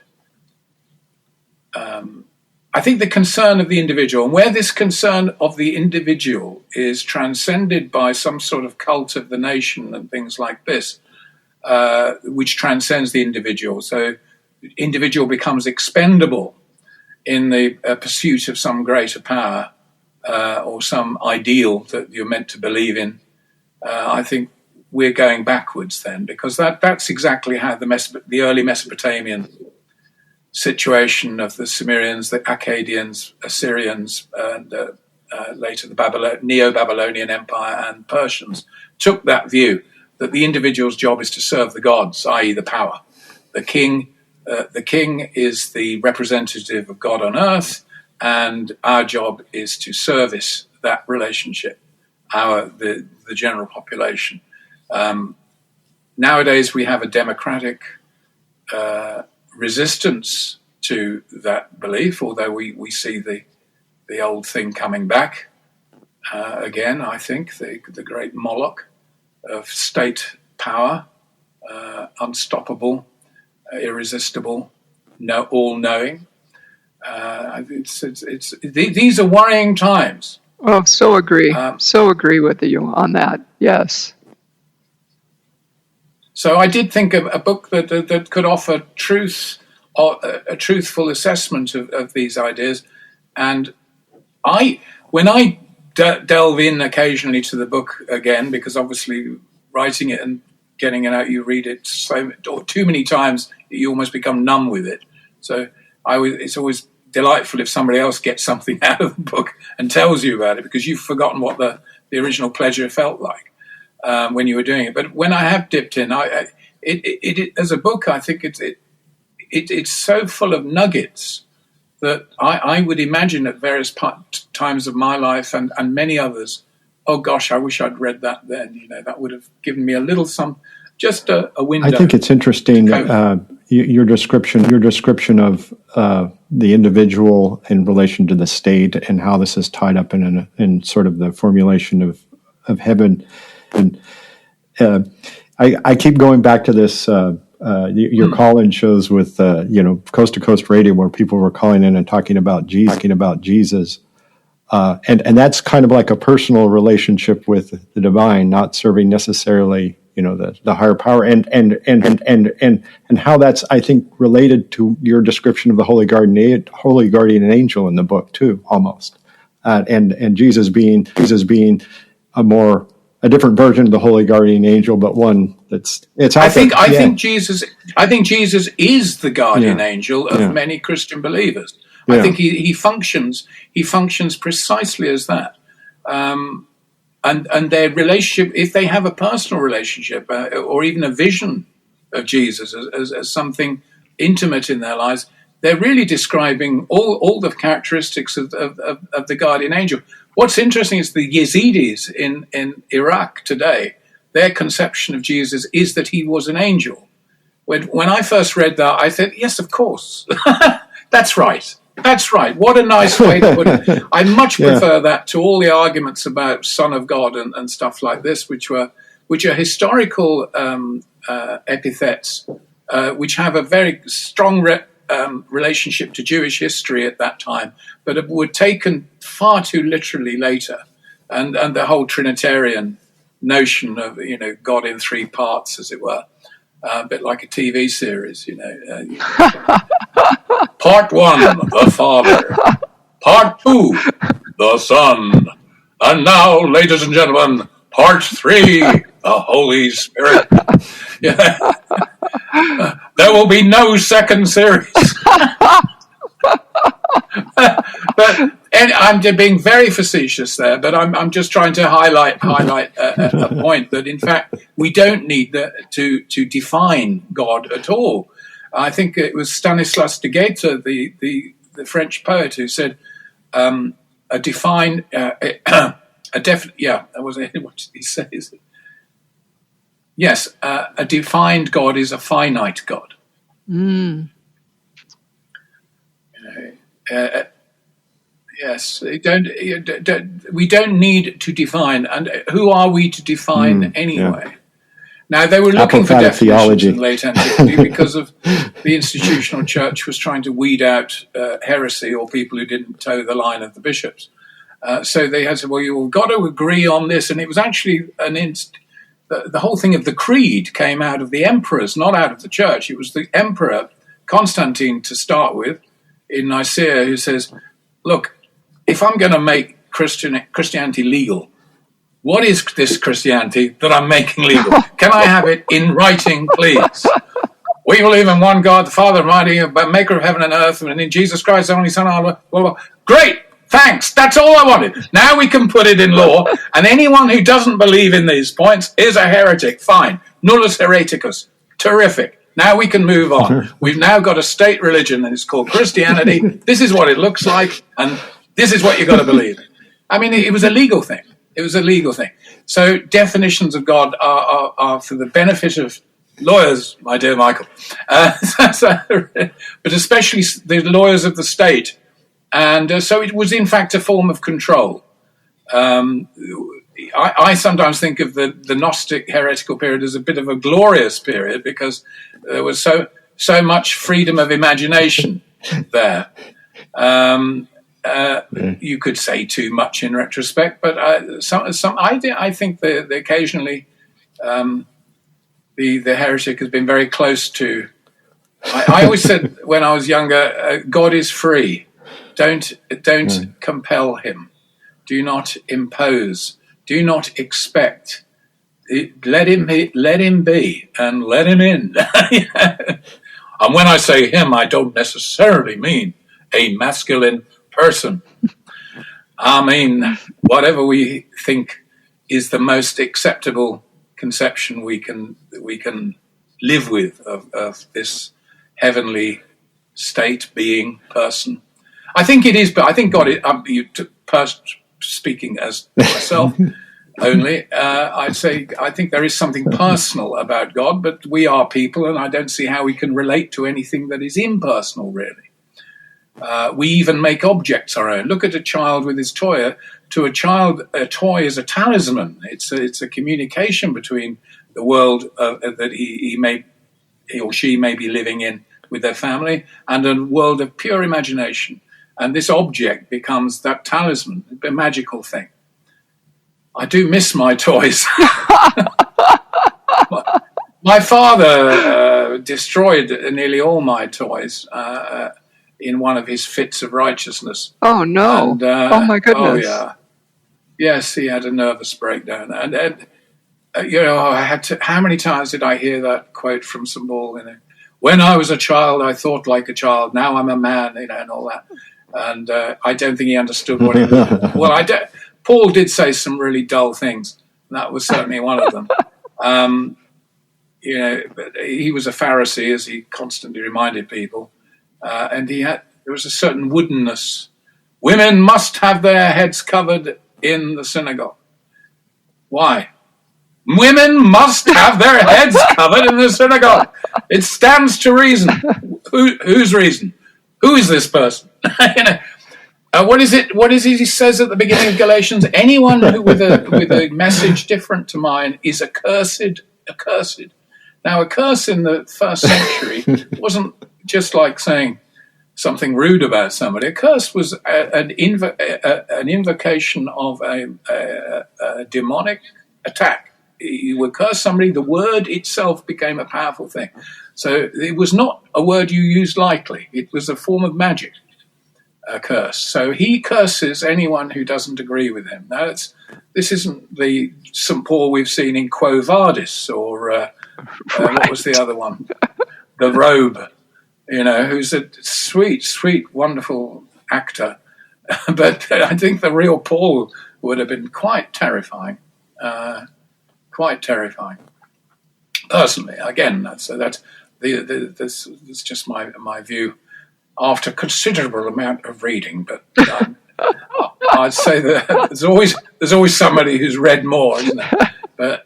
I think the concern of the individual, and where this concern of the individual is transcended by some sort of cult of the nation and things like this, which transcends the individual. So the individual becomes expendable in the pursuit of some greater power or some ideal that you're meant to believe in. I think we're going backwards then, because that's exactly how the early Mesopotamian situation of the Sumerians, the Akkadians, Assyrians, and later the Neo-Babylonian Empire and Persians took that view, that the individual's job is to serve the gods, i.e. the power. The king is the representative of God on earth, and our job is to service that relationship, the general population. Nowadays we have a democratic resistance to that belief, although we see the old thing coming back again. I think the great Moloch of state power, unstoppable, irresistible, all-knowing. These are worrying times. Oh, so agree. So agree with you on that. Yes. So I did think of a book that could offer truth, or a truthful assessment of these ideas. And when I delve in occasionally to the book again, because obviously writing it and getting it out, you read it too many times, you almost become numb with it. So it's always delightful if somebody else gets something out of the book and tells you about it, because you've forgotten what the original pleasure felt like when you were doing it. But when I have dipped in, it as a book, I think it's so full of nuggets that I would imagine at various times of my life and many others, oh gosh, I wish I'd read that then. That would have given me a little just a window. I think it's interesting your description of the individual in relation to the state and how this is tied up in sort of the formulation of heaven. And I keep going back to this. Your call-in shows with Coast to Coast Radio, where people were calling in and talking about Jesus, and that's kind of like a personal relationship with the divine, not serving necessarily the higher power, and how that's, I think, related to your description of the holy guardian angel in the book too, almost, and Jesus being a different version of the holy guardian angel, but one I think Jesus is the guardian angel of many Christian believers. I think he functions precisely as that. And their relationship, if they have a personal relationship or even a vision of Jesus as something intimate in their lives, they're really describing all the characteristics of the guardian angel. What's interesting is the Yezidis in Iraq today, their conception of Jesus is that he was an angel. When I first read that, I said, yes, of course. That's right. That's right. What a nice way to put it. I much prefer that to all the arguments about Son of God and stuff like this, which are historical epithets, which have a very strong relationship to Jewish history at that time, but were taken far too literally later. And the whole Trinitarian notion of, God in three parts, as it were, a bit like a TV series, Part 1, the Father. Part 2, the Son. And now, ladies and gentlemen, Part 3, the Holy Spirit. There will be no second series. And I'm being very facetious there, but I'm just trying to highlight a point that, in fact, we don't need to define God at all. I think it was Stanislas de Goethe, the French poet, who said, what did he say? Yes, a defined God is a finite God. Mm. Yes, we don't need to define. And who are we to define anyway? Yeah. Now, they were looking for definitions theology in late antiquity because of the institutional church was trying to weed out heresy or people who didn't toe the line of the bishops. So they had to, you've got to agree on this. And it was actually the whole thing of the creed came out of the emperors, not out of the church. It was the emperor, Constantine, to start with, in Nicaea, who says, look, if I'm going to make Christianity legal, what is this Christianity that I'm making legal? Can I have it in writing, please? We believe in one God, the Father Almighty, maker of heaven and earth, and in Jesus Christ, the only Son, blah, blah, blah. Great! Thanks. That's all I wanted. Now we can put it in law, and anyone who doesn't believe in these points is a heretic. Fine. Nullus hereticus. Terrific. Now we can move on. We've now got a state religion, and it's called Christianity. This is what it looks like, and this is what you've got to believe in. I mean, it was a legal thing. It was a legal thing. So definitions of God are for the benefit of lawyers, my dear Michael, but especially the lawyers of the state. And so it was, in fact, a form of control. I sometimes think of the Gnostic heretical period as a bit of a glorious period because there was so much freedom of imagination there. You could say too much in retrospect, but I think that occasionally the heretic has been very close to. I always said when I was younger, God is free. Don't compel him. Do not impose. Do not expect. Let him be, and let him in. And when I say him, I don't necessarily mean a masculine person. I mean, whatever we think is the most acceptable conception we can live with of this heavenly state, being, person. I think it is, but I think God is, speaking as myself only, I'd say I think there is something personal about God, but we are people, and I don't see how we can relate to anything that is impersonal, really. We even make objects our own. Look at a child with his toy. To a child, a toy is a talisman. It's a communication between the world that he or she may be living in with their family and a world of pure imagination. And this object becomes that talisman, a magical thing. I do miss my toys. My father destroyed nearly all my toys in one of his fits of righteousness. Oh, no. And, oh, my goodness. Oh, yeah. Yes, he had a nervous breakdown. And I had to, how many times did I hear that quote from St. Paul? When I was a child, I thought like a child. Now I'm a man, and all that. And I don't think he understood what it was. Well, Paul did say some really dull things. That was certainly one of them. But he was a Pharisee, as he constantly reminded people. And there was a certain woodenness. Women must have their heads covered in the synagogue. Why? Women must have their heads covered in the synagogue. It stands to reason. Whose reason? Who is this person? What is it? What is it he says at the beginning of Galatians? Anyone who with a message different to mine is accursed. Accursed. Now, a curse in the first century wasn't just like saying something rude about somebody. A curse was an invocation of a demonic attack. You would curse somebody, the word itself became a powerful thing. So it was not a word you used lightly. It was a form of magic, a curse. So he curses anyone who doesn't agree with him. Now, this isn't the St. Paul we've seen in Quo Vadis or what was the other one? The Robe, who's a sweet, sweet, wonderful actor. But I think the real Paul would have been quite terrifying. Quite terrifying. Personally, again, that's this is just my view after considerable amount of reading. But I'd say that there's always somebody who's read more, isn't there? But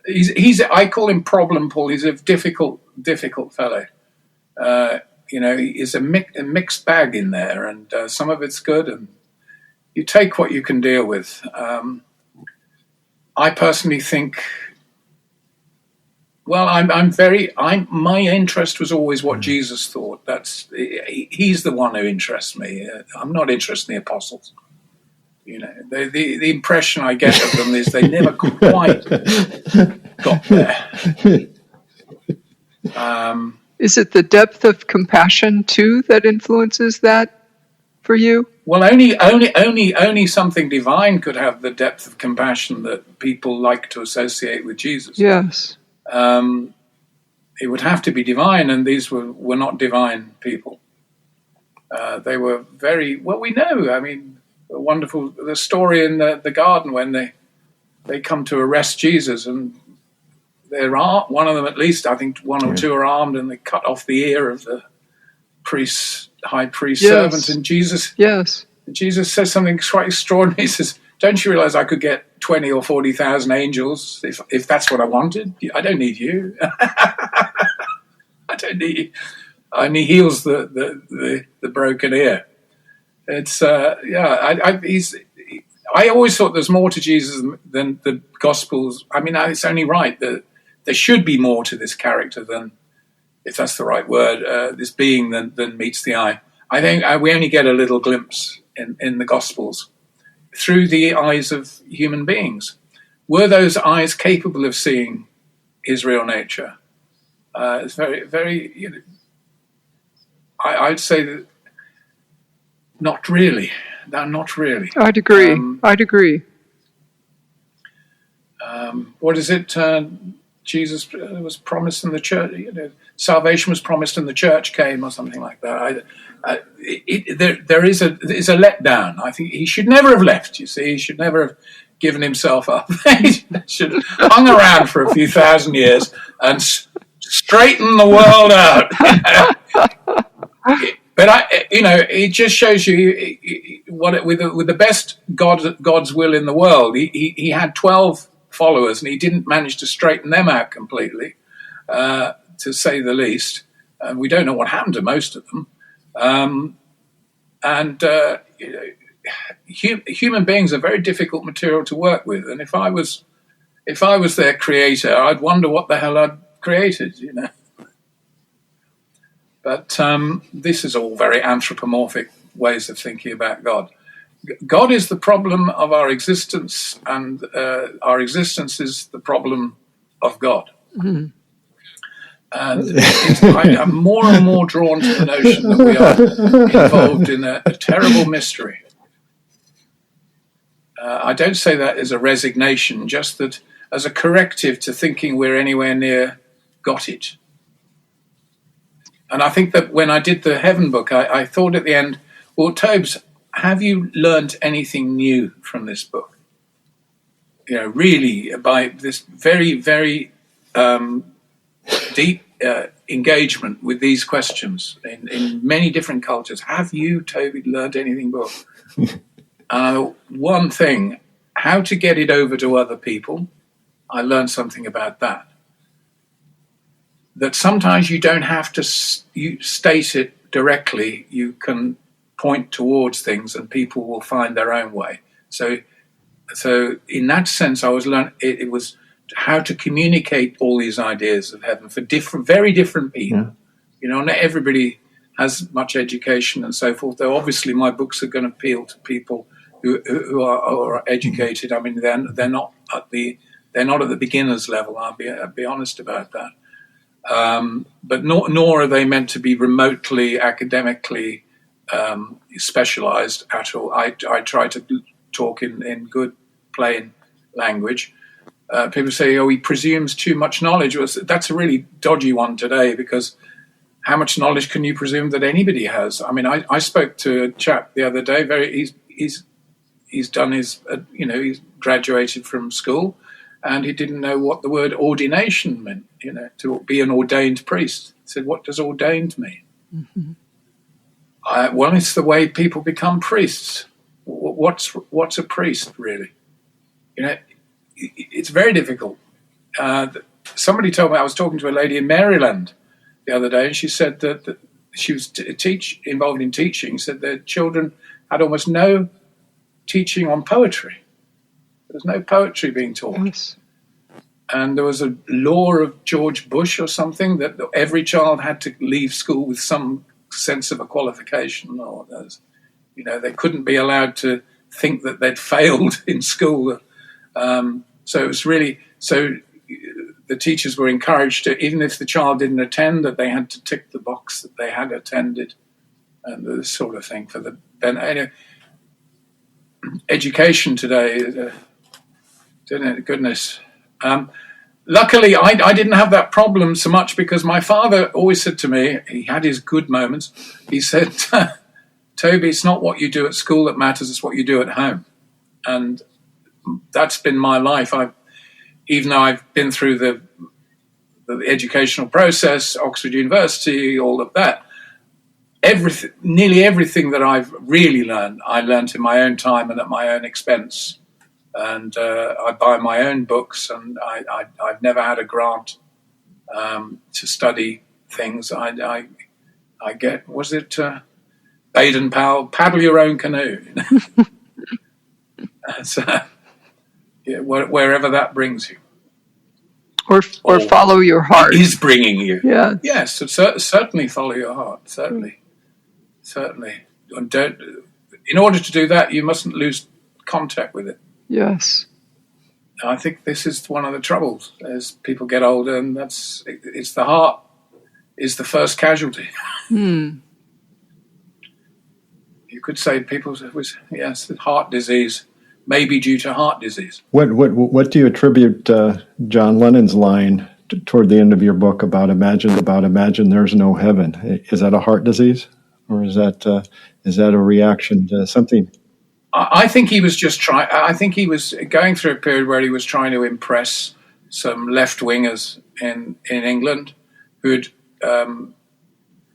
he's I call him Problem Paul. He's a difficult fellow. He's a mixed bag in there, and some of it's good, and you take what you can deal with. I personally think, well, my interest was always what Jesus thought. He's the one who interests me. I'm not interested in the apostles. The impression I get of them is they never quite got there. Is it the depth of compassion too that influences that for you? Well, only something divine could have the depth of compassion that people like to associate with Jesus. Yes. It would have to be divine, and these were not divine people. They were very, well, we know, I mean, the story in the garden when they come to arrest Jesus, and one of them at least, I think one or two are armed, and they cut off the ear of the high priest servant, and Jesus says something quite extraordinary. He says, "Don't you realize I could get 20 or 40,000 angels if that's what I wanted? I don't need you. I don't need you." And he heals the broken ear. It's I always thought there's more to Jesus than the Gospels. I mean, it's only right that there should be more to this character than, if that's the right word, this being than meets the eye. I think we only get a little glimpse in the Gospels through the eyes of human beings. Were those eyes capable of seeing his real nature? It's very, very, I'd say that not really. No, not really. I'd agree. What is it? Jesus was promised in the church. Salvation was promised and the church came, or something like that. There is a letdown. I think he should never have left. You see, he should never have given himself up. He should have hung around for a few thousand years and straighten the world out. But it just shows you with the best God's will in the world. He had 12 followers, and he didn't manage to straighten them out completely, to say the least. We don't know what happened to most of them. Human beings are very difficult material to work with, and if I was their creator, I'd wonder what the hell I'd created, But this is all very anthropomorphic ways of thinking about God. God is the problem of our existence, and our existence is the problem of God. Mm-hmm. And I'm more and more drawn to the notion that we are involved in a terrible mystery. I don't say that as a resignation, just that as a corrective to thinking we're anywhere near got it. And I think that when I did the Heaven book, I thought at the end, Well, Tobes, have you learnt anything new from this book? Really, by this very, very deep engagement with these questions in many different cultures. Have you, Toby, learned anything more? One thing, how to get it over to other people. I learned something about that. That sometimes you don't have to state it directly. You can point towards things and people will find their own way. So in that sense, I was learning, it was how to communicate all these ideas of heaven for very different people. Yeah. Not everybody has much education and so forth. Though obviously my books are going to appeal to people who are educated. I mean, they're not at the beginner's level. I'll be honest about that. But nor are they meant to be remotely academically specialized at all. I try to talk in good plain language. People say, he presumes too much knowledge. Well, that's a really dodgy one today, because how much knowledge can you presume that anybody has? I mean, I spoke to a chap the other day. He's done his, he's graduated from school, and he didn't know what the word ordination meant, to be an ordained priest. He said, what does ordained mean? Mm-hmm. Well, it's the way people become priests. What's a priest, really? It's very difficult. Somebody told me, I was talking to a lady in Maryland the other day, and she said that she was involved in teaching. Said their children had almost no teaching on poetry. There was no poetry being taught. Yes. And there was a law of George Bush or something that every child had to leave school with some sense of a qualification, or they couldn't be allowed to think that they'd failed in school. So it was really, the teachers were encouraged to, even if the child didn't attend, that they had to tick the box that they had attended, and this sort of thing for the benefit. Education today, goodness. Luckily, I didn't have that problem so much, because my father always said to me, he had his good moments, he said, Toby, it's not what you do at school that matters, it's what you do at home. And that's been my life. Even though I've been through the educational process, Oxford University, all of that, nearly everything that I've really learned, I learned in my own time and at my own expense. And I buy my own books, and I've never had a grant to study things. I get, was it Baden-Powell, paddle your own canoe? So, wherever that brings you. Or follow your heart. Is bringing you. Yeah. Yes, certainly follow your heart, certainly. And in order to do that, you mustn't lose contact with it. Yes. I think this is one of the troubles as people get older, and it's the heart is the first casualty. You could say heart disease, maybe due to heart disease. What do you attribute John Lennon's line toward the end of your book about imagine there's no heaven? Is that a heart disease, or is that a reaction to something? I think he was just I think he was going through a period where he was trying to impress some left-wingers in England who'd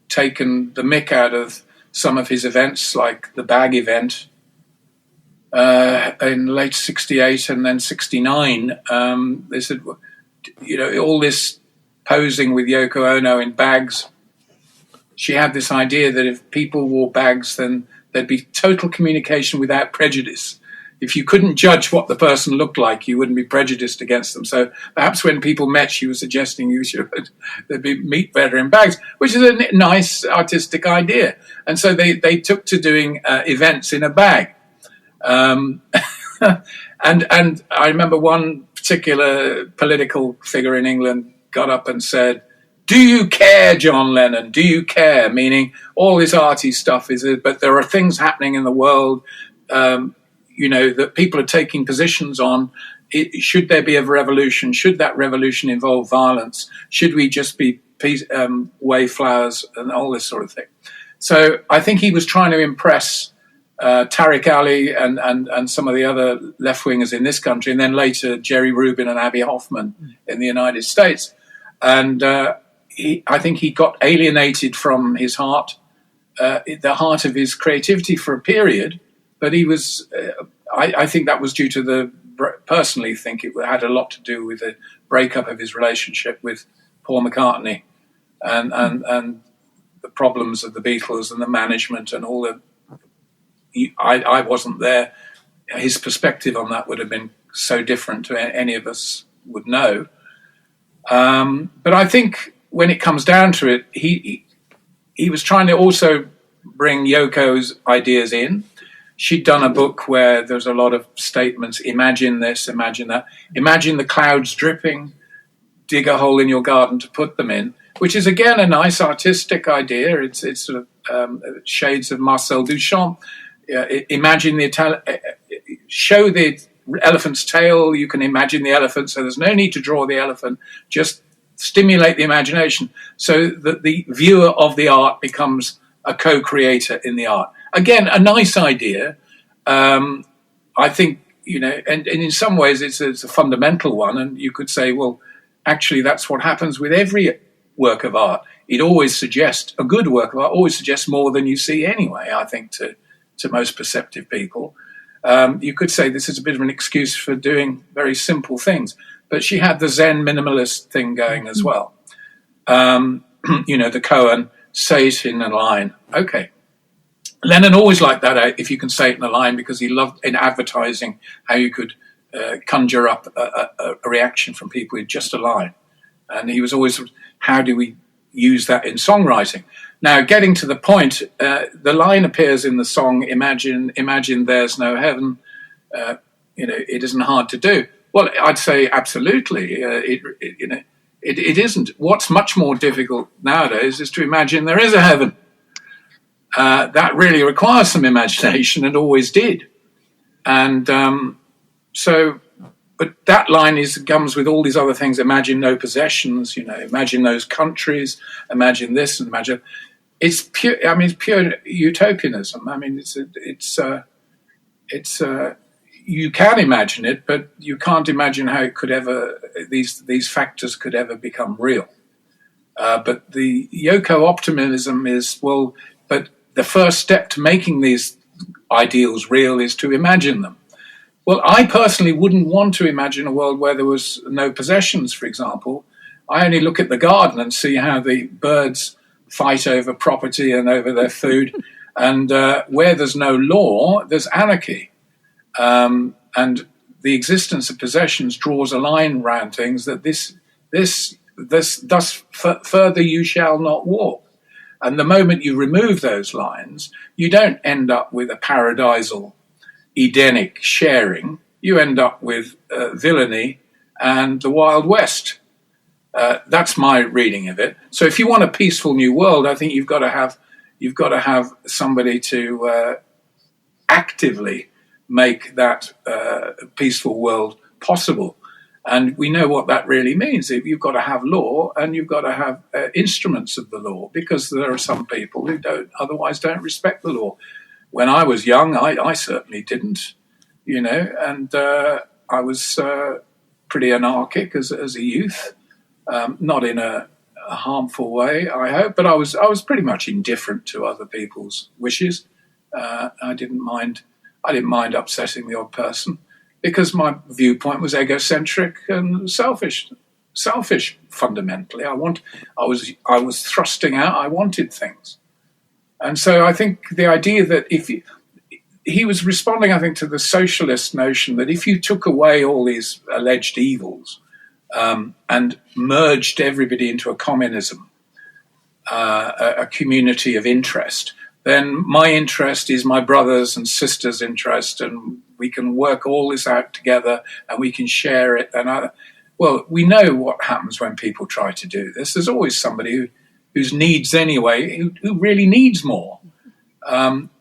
taken the mick out of some of his events, like the bag event in late 68 and then 69. They said, all this posing with Yoko Ono in bags. She had this idea that if people wore bags, then there'd be total communication without prejudice. If you couldn't judge what the person looked like, you wouldn't be prejudiced against them. So perhaps when people met, she was suggesting there'd be meet better in bags, which is a nice artistic idea. And so they took to doing events in a bag. And I remember one particular political figure in England got up and said, "Do you care, John Lennon? Do you care?" Meaning all this arty stuff but there are things happening in the world, that people are taking positions on. Should there be a revolution? Should that revolution involve violence? Should we just be wave flowers and all this sort of thing? So I think he was trying to impress Tariq Ali and some of the other left-wingers in this country, and then later Jerry Rubin and Abbie Hoffman in the United States. And I think he got alienated from his heart, the heart of his creativity for a period, but he was, I think that was due to personally think it had a lot to do with the breakup of his relationship with Paul McCartney and the problems of the Beatles and the management and all the, I wasn't there. His perspective on that would have been so different to any of us would know. But I think when it comes down to it, he was trying to also bring Yoko's ideas in. She'd done a book where there's a lot of statements, imagine this, imagine that, imagine the clouds dripping, dig a hole in your garden to put them in, which is, again, a nice artistic idea. It's sort of shades of Marcel Duchamp. Imagine show the elephant's tail, you can imagine the elephant, so there's no need to draw the elephant, just stimulate the imagination so that the viewer of the art becomes a co-creator in the art. Again, a nice idea. I think, and in some ways it's a fundamental one, and you could say, well, actually that's what happens with every work of art. It always suggests, a good work of art always suggests more than you see anyway, I think, to most perceptive people. You could say this is a bit of an excuse for doing very simple things, but she had the Zen minimalist thing going as well. The koan, say it in a line. Okay. Lennon always liked that, if you can say it in a line, because he loved in advertising how you could conjure up a reaction from people with just a line. And he was always, how do we use that in songwriting? Now, getting to the point, the line appears in the song, imagine there's no heaven. It isn't hard to do. Well, I'd say absolutely. It isn't. What's much more difficult nowadays is to imagine there is a heaven. That really requires some imagination, and always did. And but that line comes with all these other things. Imagine no possessions, imagine those countries, imagine this, and imagine. It's pure. I mean, it's pure utopianism. I mean, it's you can imagine it, but you can't imagine how it could ever. These factors could ever become real. But the Yoko optimism is, well, but the first step to making these ideals real is to imagine them. Well, I personally wouldn't want to imagine a world where there was no possessions, for example. I only look at the garden and see how the birds fight over property and over their food. And where there's no law, there's anarchy. And the existence of possessions draws a line around things that thus further you shall not walk. And the moment you remove those lines, you don't end up with a paradisal, Edenic sharing. You end up with villainy and the Wild West. That's my reading of it. So if you want a peaceful new world, I think you've got to have somebody to actively make that peaceful world possible. And we know what that really means. You've got to have law, and you've got to have instruments of the law, because there are some people who otherwise don't respect the law. When I was young, I certainly didn't, and I was pretty anarchic as a youth, not in a harmful way, I hope, but I was pretty much indifferent to other people's wishes. I didn't mind upsetting the odd person, because my viewpoint was egocentric and selfish fundamentally. I was thrusting out. I wanted things, and so I think the idea that he was responding, I think, to the socialist notion that if you took away all these alleged evils and merged everybody into a communism, a community of interest, then my interest is my brother's and sister's interest, and we can work all this out together and we can share it. And well, we know what happens when people try to do this. There's always somebody whose needs anyway, who really needs more.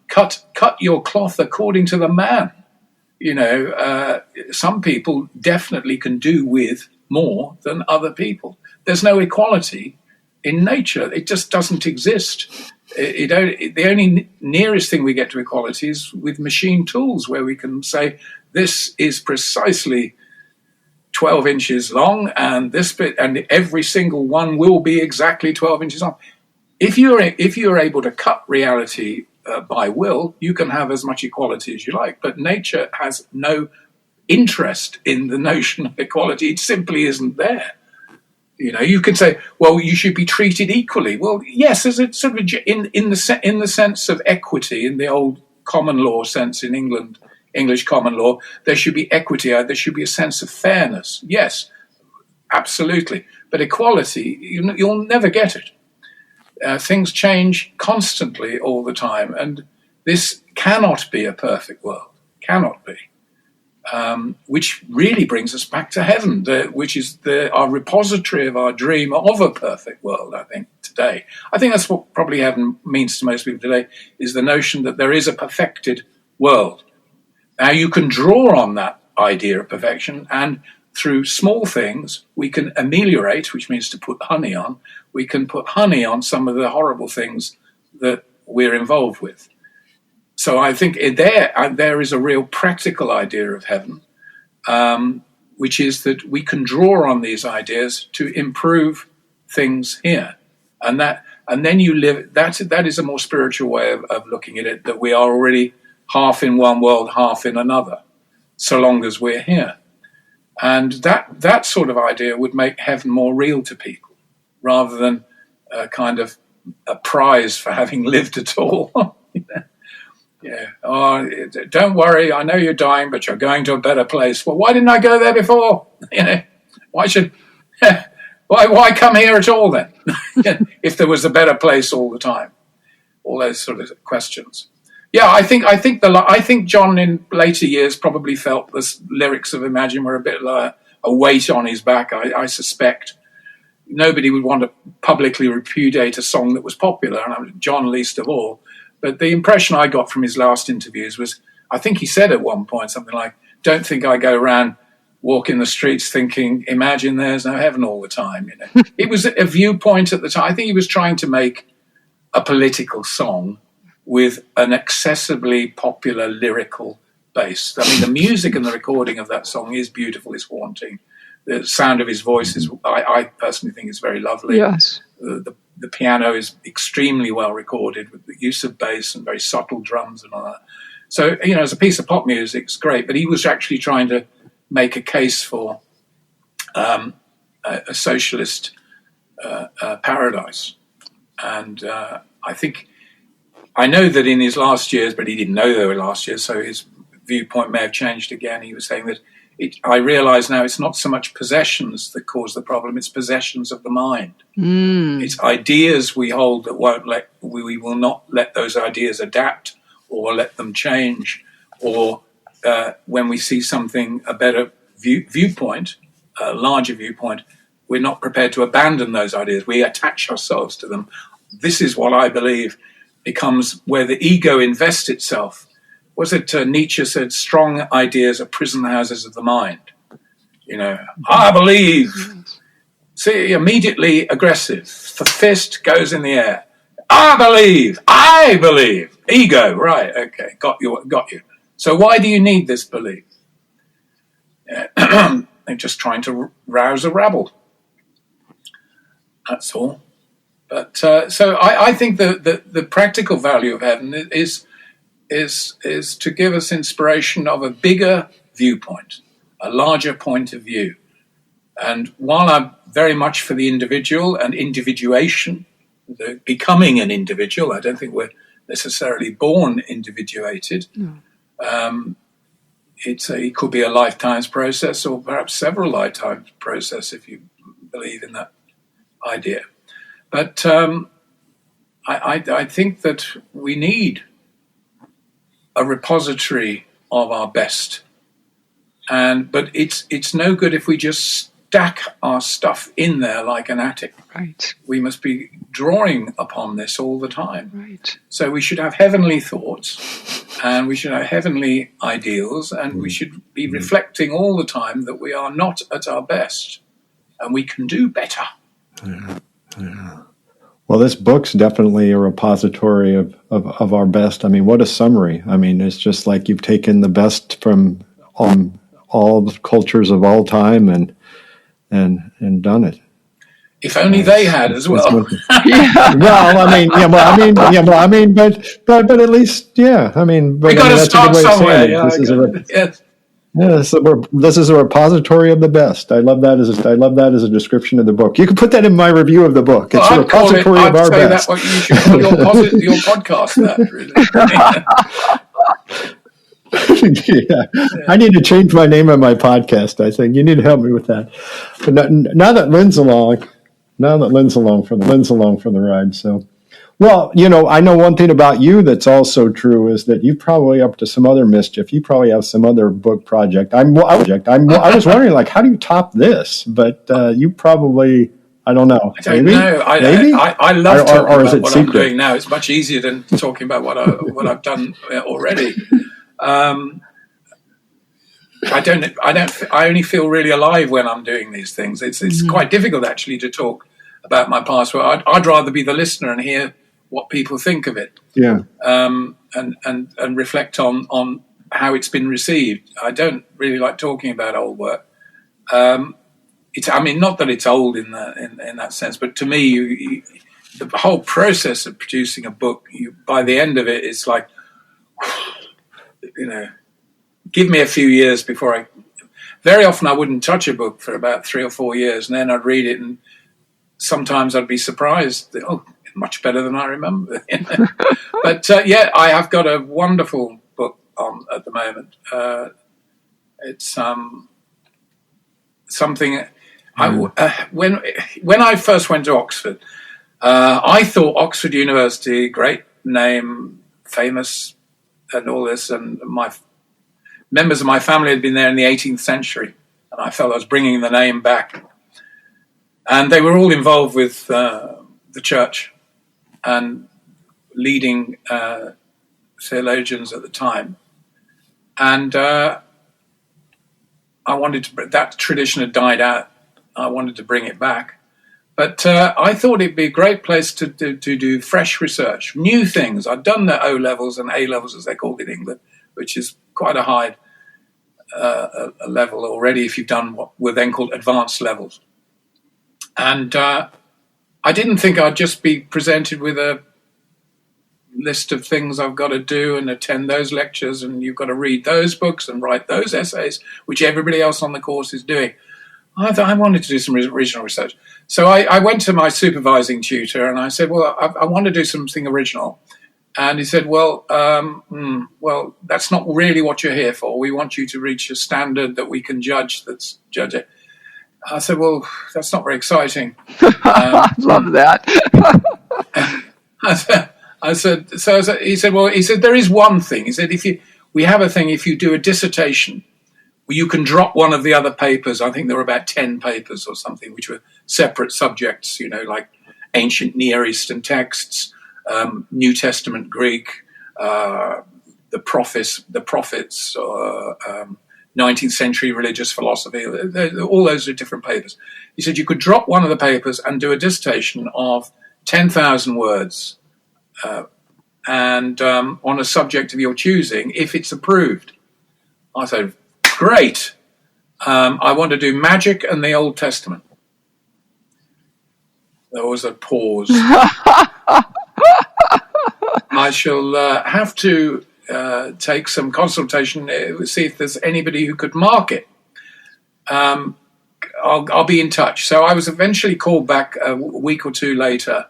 Cut your cloth according to the man. Some people definitely can do with more than other people. There's no equality in nature. It just doesn't exist. The only nearest thing we get to equality is with machine tools, where we can say this is precisely 12 inches long, and this bit, and every single one will be exactly 12 inches long. If you're able to cut reality by will, you can have as much equality as you like. But nature has no interest in the notion of equality. It simply isn't there. You can say, well, you should be treated equally. Well, yes, as it's sort of in the sense of equity, in the old common law sense in England, English common law, there should be equity. There should be a sense of fairness. Yes, absolutely. But equality, you'll never get it. Things change constantly all the time, and this cannot be a perfect world. Cannot be. Which really brings us back to heaven, which is our repository of our dream of a perfect world, I think, today. I think that's what probably heaven means to most people today, is the notion that there is a perfected world. Now, you can draw on that idea of perfection, and through small things, we can ameliorate, which means to put honey on. We can put honey on some of the horrible things that we're involved with. So I think there is a real practical idea of heaven, which is that we can draw on these ideas to improve things here, and then you live. That is a more spiritual way of looking at it. That we are already half in one world, half in another, so long as we're here, and that sort of idea would make heaven more real to people, rather than a kind of a prize for having lived at all. Yeah. Oh, don't worry. I know you're dying, but you're going to a better place. Well, why didn't I go there before? Why come here at all then? If there was a better place all the time, all those sort of questions. Yeah, I think John in later years probably felt the lyrics of Imagine were a bit like a weight on his back. I suspect nobody would want to publicly repudiate a song that was popular, and John least of all. But the impression I got from his last interviews was, I think he said at one point something like, don't think I go around walking the streets thinking, imagine there's no heaven all the time. It was a viewpoint at the time. I think he was trying to make a political song with an excessively popular lyrical base. I mean, the music and the recording of that song is beautiful, it's haunting. The sound of his voice is, I personally think, is very lovely. Yes. The piano is extremely well recorded with the use of bass and very subtle drums and all that. So, as a piece of pop music, it's great. But he was actually trying to make a case for a socialist paradise. And I know that in his last years, but he didn't know they were last years, so his viewpoint may have changed again. He was saying that I realize now it's not so much possessions that cause the problem, it's possessions of the mind. It's ideas we hold that we will not let those ideas adapt or let them change, or when we see something, a better viewpoint, a larger viewpoint, we're not prepared to abandon those ideas. We attach ourselves to them. This is what I believe becomes where the ego invests itself. Was it Nietzsche said, strong ideas are prison houses of the mind? I believe. See, immediately aggressive. The fist goes in the air. I believe. Ego, right, okay, got you. So why do you need this belief? They're just trying to rouse a rabble. That's all. But so I think the practical value of heaven is to give us inspiration of a bigger viewpoint, a larger point of view. And while I'm very much for the individual and individuation, the becoming an individual, I don't think we're necessarily born individuated. No. It could be a lifetime's process, or perhaps several lifetimes process, if you believe in that idea. But I think that we need a repository of our best, but it's no good if we just stack our stuff in there like an attic. Right. We must be drawing upon this all the time. Right. So we should have heavenly thoughts, and we should have heavenly ideals, and we should be reflecting all the time that we are not at our best, and we can do better. Yeah. Well, this book's definitely a repository of our best. I mean, what a summary. I mean, it's just like you've taken the best from all the cultures of all time and done it. If only they had as well. Well, but at least, yeah. I mean, but we got to start somewhere. This is a repository of the best. I love that as a description of the book. You can put that in my review of the book. It's a repository of our best. That's what you should call your podcast. That really. Yeah. I need to change my name on my podcast. I think you need to help me with that. But now that Lynn's along for the ride. So, well, I know one thing about you that's also true is that you're probably up to some other mischief. You probably have some other book project. I was wondering, like, how do you top this? But you probably, I don't know. I don't know. I love talking about what I'm doing now. It's much easier than talking about what I've done already. I only feel really alive when I'm doing these things. It's quite difficult actually to talk about my past. Well, I'd rather be the listener and hear what people think of it. Yeah. And reflect on how it's been received. I don't really like talking about old work. Not that it's old in that sense, but to me, the whole process of producing a book, by the end of it, it's like, give me a few years before very often I wouldn't touch a book for about 3 or 4 years, and then I'd read it, and sometimes I'd be surprised that, much better than I remember. But I have got a wonderful book on at the moment. It's something. When I first went to Oxford, I thought Oxford University, great name, famous, and all this, and members of my family had been there in the 18th century, and I felt I was bringing the name back. And they were all involved with the church and leading theologians at the time. And I wanted to, that tradition had died out. I wanted to bring it back. But I thought it'd be a great place to do fresh research, new things. I'd done the O-levels and A-levels, as they called it in England, which is quite a high a level already if you've done what were then called advanced levels. And I didn't think I'd just be presented with a list of things I've got to do and attend those lectures, and you've got to read those books and write those essays, which everybody else on the course is doing. I wanted to do some original research. So I went to my supervising tutor and I said, well, I want to do something original. And he said, well, that's not really what you're here for. We want you to reach a standard that we can judge it. I said, well, that's not very exciting. I love that. He said, there is one thing. He said, we have a thing, if you do a dissertation, you can drop one of the other papers. I think there were about 10 papers or something, which were separate subjects, like ancient Near Eastern texts, New Testament Greek, the prophets, 19th century religious philosophy. All those are different papers. He said you could drop one of the papers and do a dissertation of 10,000 words and on a subject of your choosing, if it's approved. I said, great. I want to do magic and the Old Testament. There was a pause. I shall have to take some consultation, see if there's anybody who could mark it. I'll be in touch. So I was eventually called back a week or two later,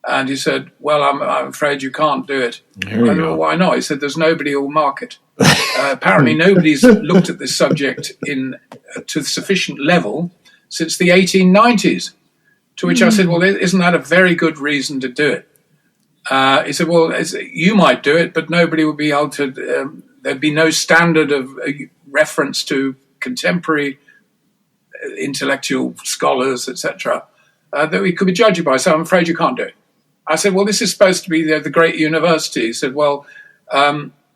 and he said, well, I'm afraid you can't do it. I said, well, why not? He said, there's nobody who will mark it. Apparently nobody's looked at this subject to sufficient level since the 1890s, to which I said, well, isn't that a very good reason to do it? He said, well, you might do it, but nobody would be able to, there'd be no standard of reference to contemporary intellectual scholars, etc., that we could be judged by, so I'm afraid you can't do it. I said, well, this is supposed to be the great university. He said, well,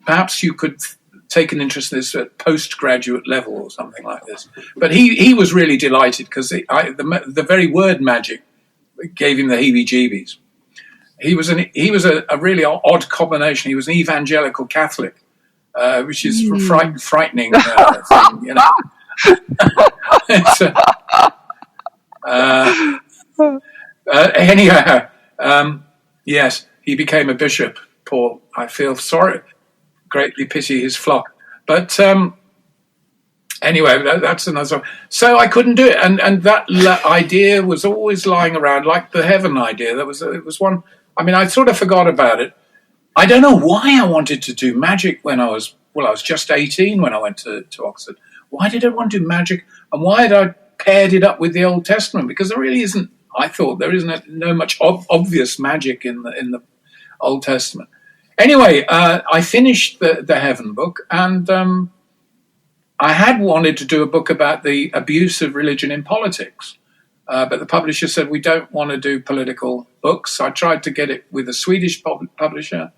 perhaps you could take an interest in this at postgraduate level or something like this. But he was really delighted because the very word magic gave him the heebie-jeebies. he was a really odd combination. He was an evangelical Catholic, which is frightening thing, you know. It's, anyhow, yes, he became a bishop. Poor, I feel sorry, greatly pity his flock. But anyway, that's another. So I couldn't do it, and that idea was always lying around, like the heaven idea. It was one. I mean, I sort of forgot about it. I don't know why I wanted to do magic when I was just 18 when I went to Oxford. Why did I want to do magic, and why had I paired it up with the Old Testament? Because there really isn't. I thought there isn't no much obvious magic in the Old Testament. Anyway, I finished the Heaven book, and I had wanted to do a book about the abuse of religion in politics, but the publisher said, we don't want to do political books. I tried to get it with a Swedish publisher,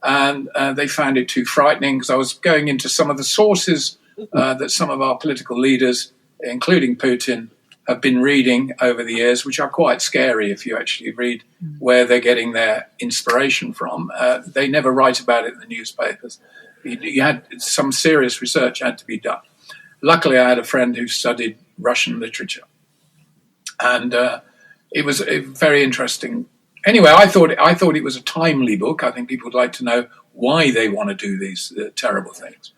and they found it too frightening because I was going into some of the sources that some of our political leaders, including Putin, have been reading over the years, which are quite scary if you actually read where they're getting their inspiration from. They never write about it in the newspapers. You had some serious research had to be done. Luckily, I had a friend who studied Russian literature, and it was very interesting. Anyway, I thought it was a timely book. I think people would like to know why they want to do these terrible things.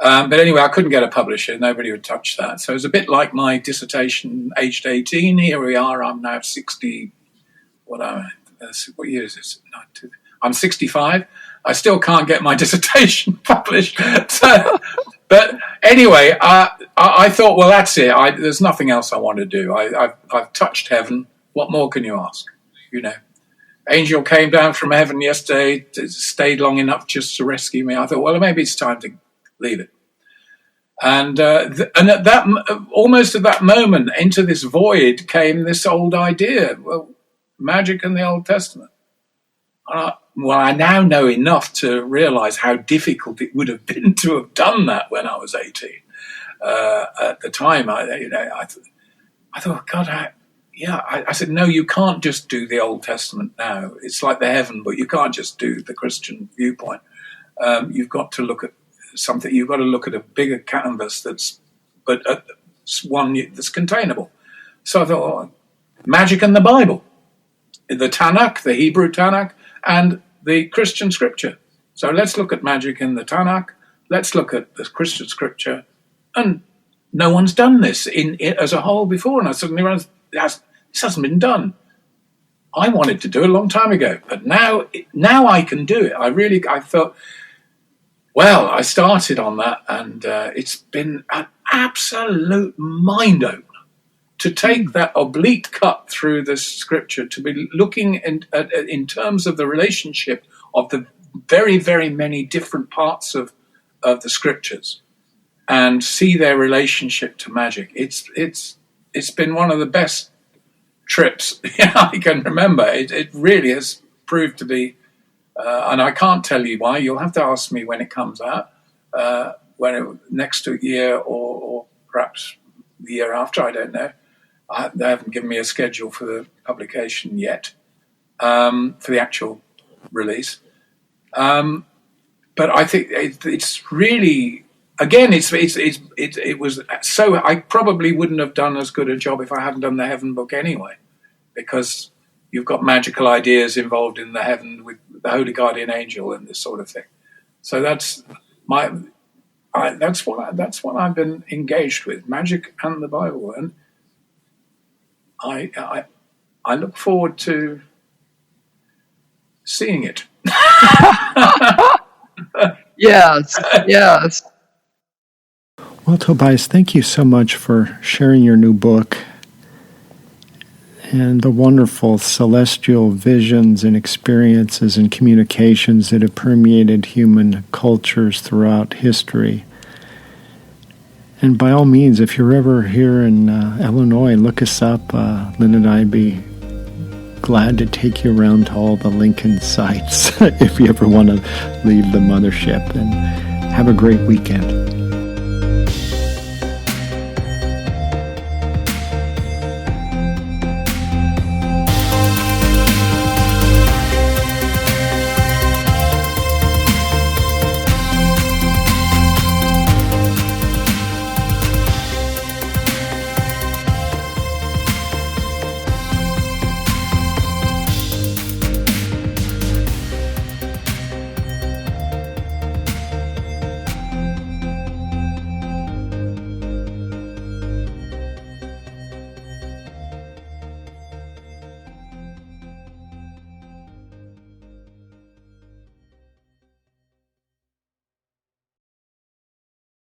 But anyway, I couldn't get a publisher. Nobody would touch that. So it was a bit like my dissertation, aged 18. Here we are. I'm now 60. What year is this? I'm 65. I still can't get my dissertation published. But anyway, I thought, well, that's it. There's nothing else I want to do. I've touched heaven. What more can you ask? You know, angel came down from heaven yesterday, stayed long enough just to rescue me. I thought, well, maybe it's time to leave it. And at that, almost at that moment, into this void came this old idea. Well, magic in the Old Testament. I now know enough to realize how difficult it would have been to have done that when I was 18. At the time, I thought, God, I said, no, you can't just do the Old Testament now. It's like the heaven, but you can't just do the Christian viewpoint. You've got to look at something. You've got to look at a bigger canvas but one that's containable. So I thought, magic and the Bible, the Tanakh, the Hebrew Tanakh, and the Christian scripture. So let's look at magic in the Tanakh. Let's look at the Christian scripture. And no one's done this as a whole before. And I suddenly realized this hasn't been done. I wanted to do it a long time ago, but now I can do it. I felt, well, I started on that, and it's been an absolute mind opener to take that oblique cut through the scripture, to be looking in terms of the relationship of the very, very many different parts of the scriptures, and see their relationship to magic. It's been one of the best trips I can remember. It really has proved to be, and I can't tell you why. You'll have to ask me when it comes out, next year or perhaps the year after. I don't know. They haven't given me a schedule for the publication yet, for the actual release. But I think it's really, again, it was so. I probably wouldn't have done as good a job if I hadn't done the Heaven book anyway, because you've got magical ideas involved in the Heaven with the Holy Guardian Angel and this sort of thing. So that's what I've been engaged with, magic and the Bible, and I look forward to seeing it. Yes. Well, Tobias, thank you so much for sharing your new book and the wonderful celestial visions and experiences and communications that have permeated human cultures throughout history. And by all means, if you're ever here in Illinois, look us up. Lynn and I'd be glad to take you around to all the Lincoln sites if you ever want to leave the mothership. And have a great weekend.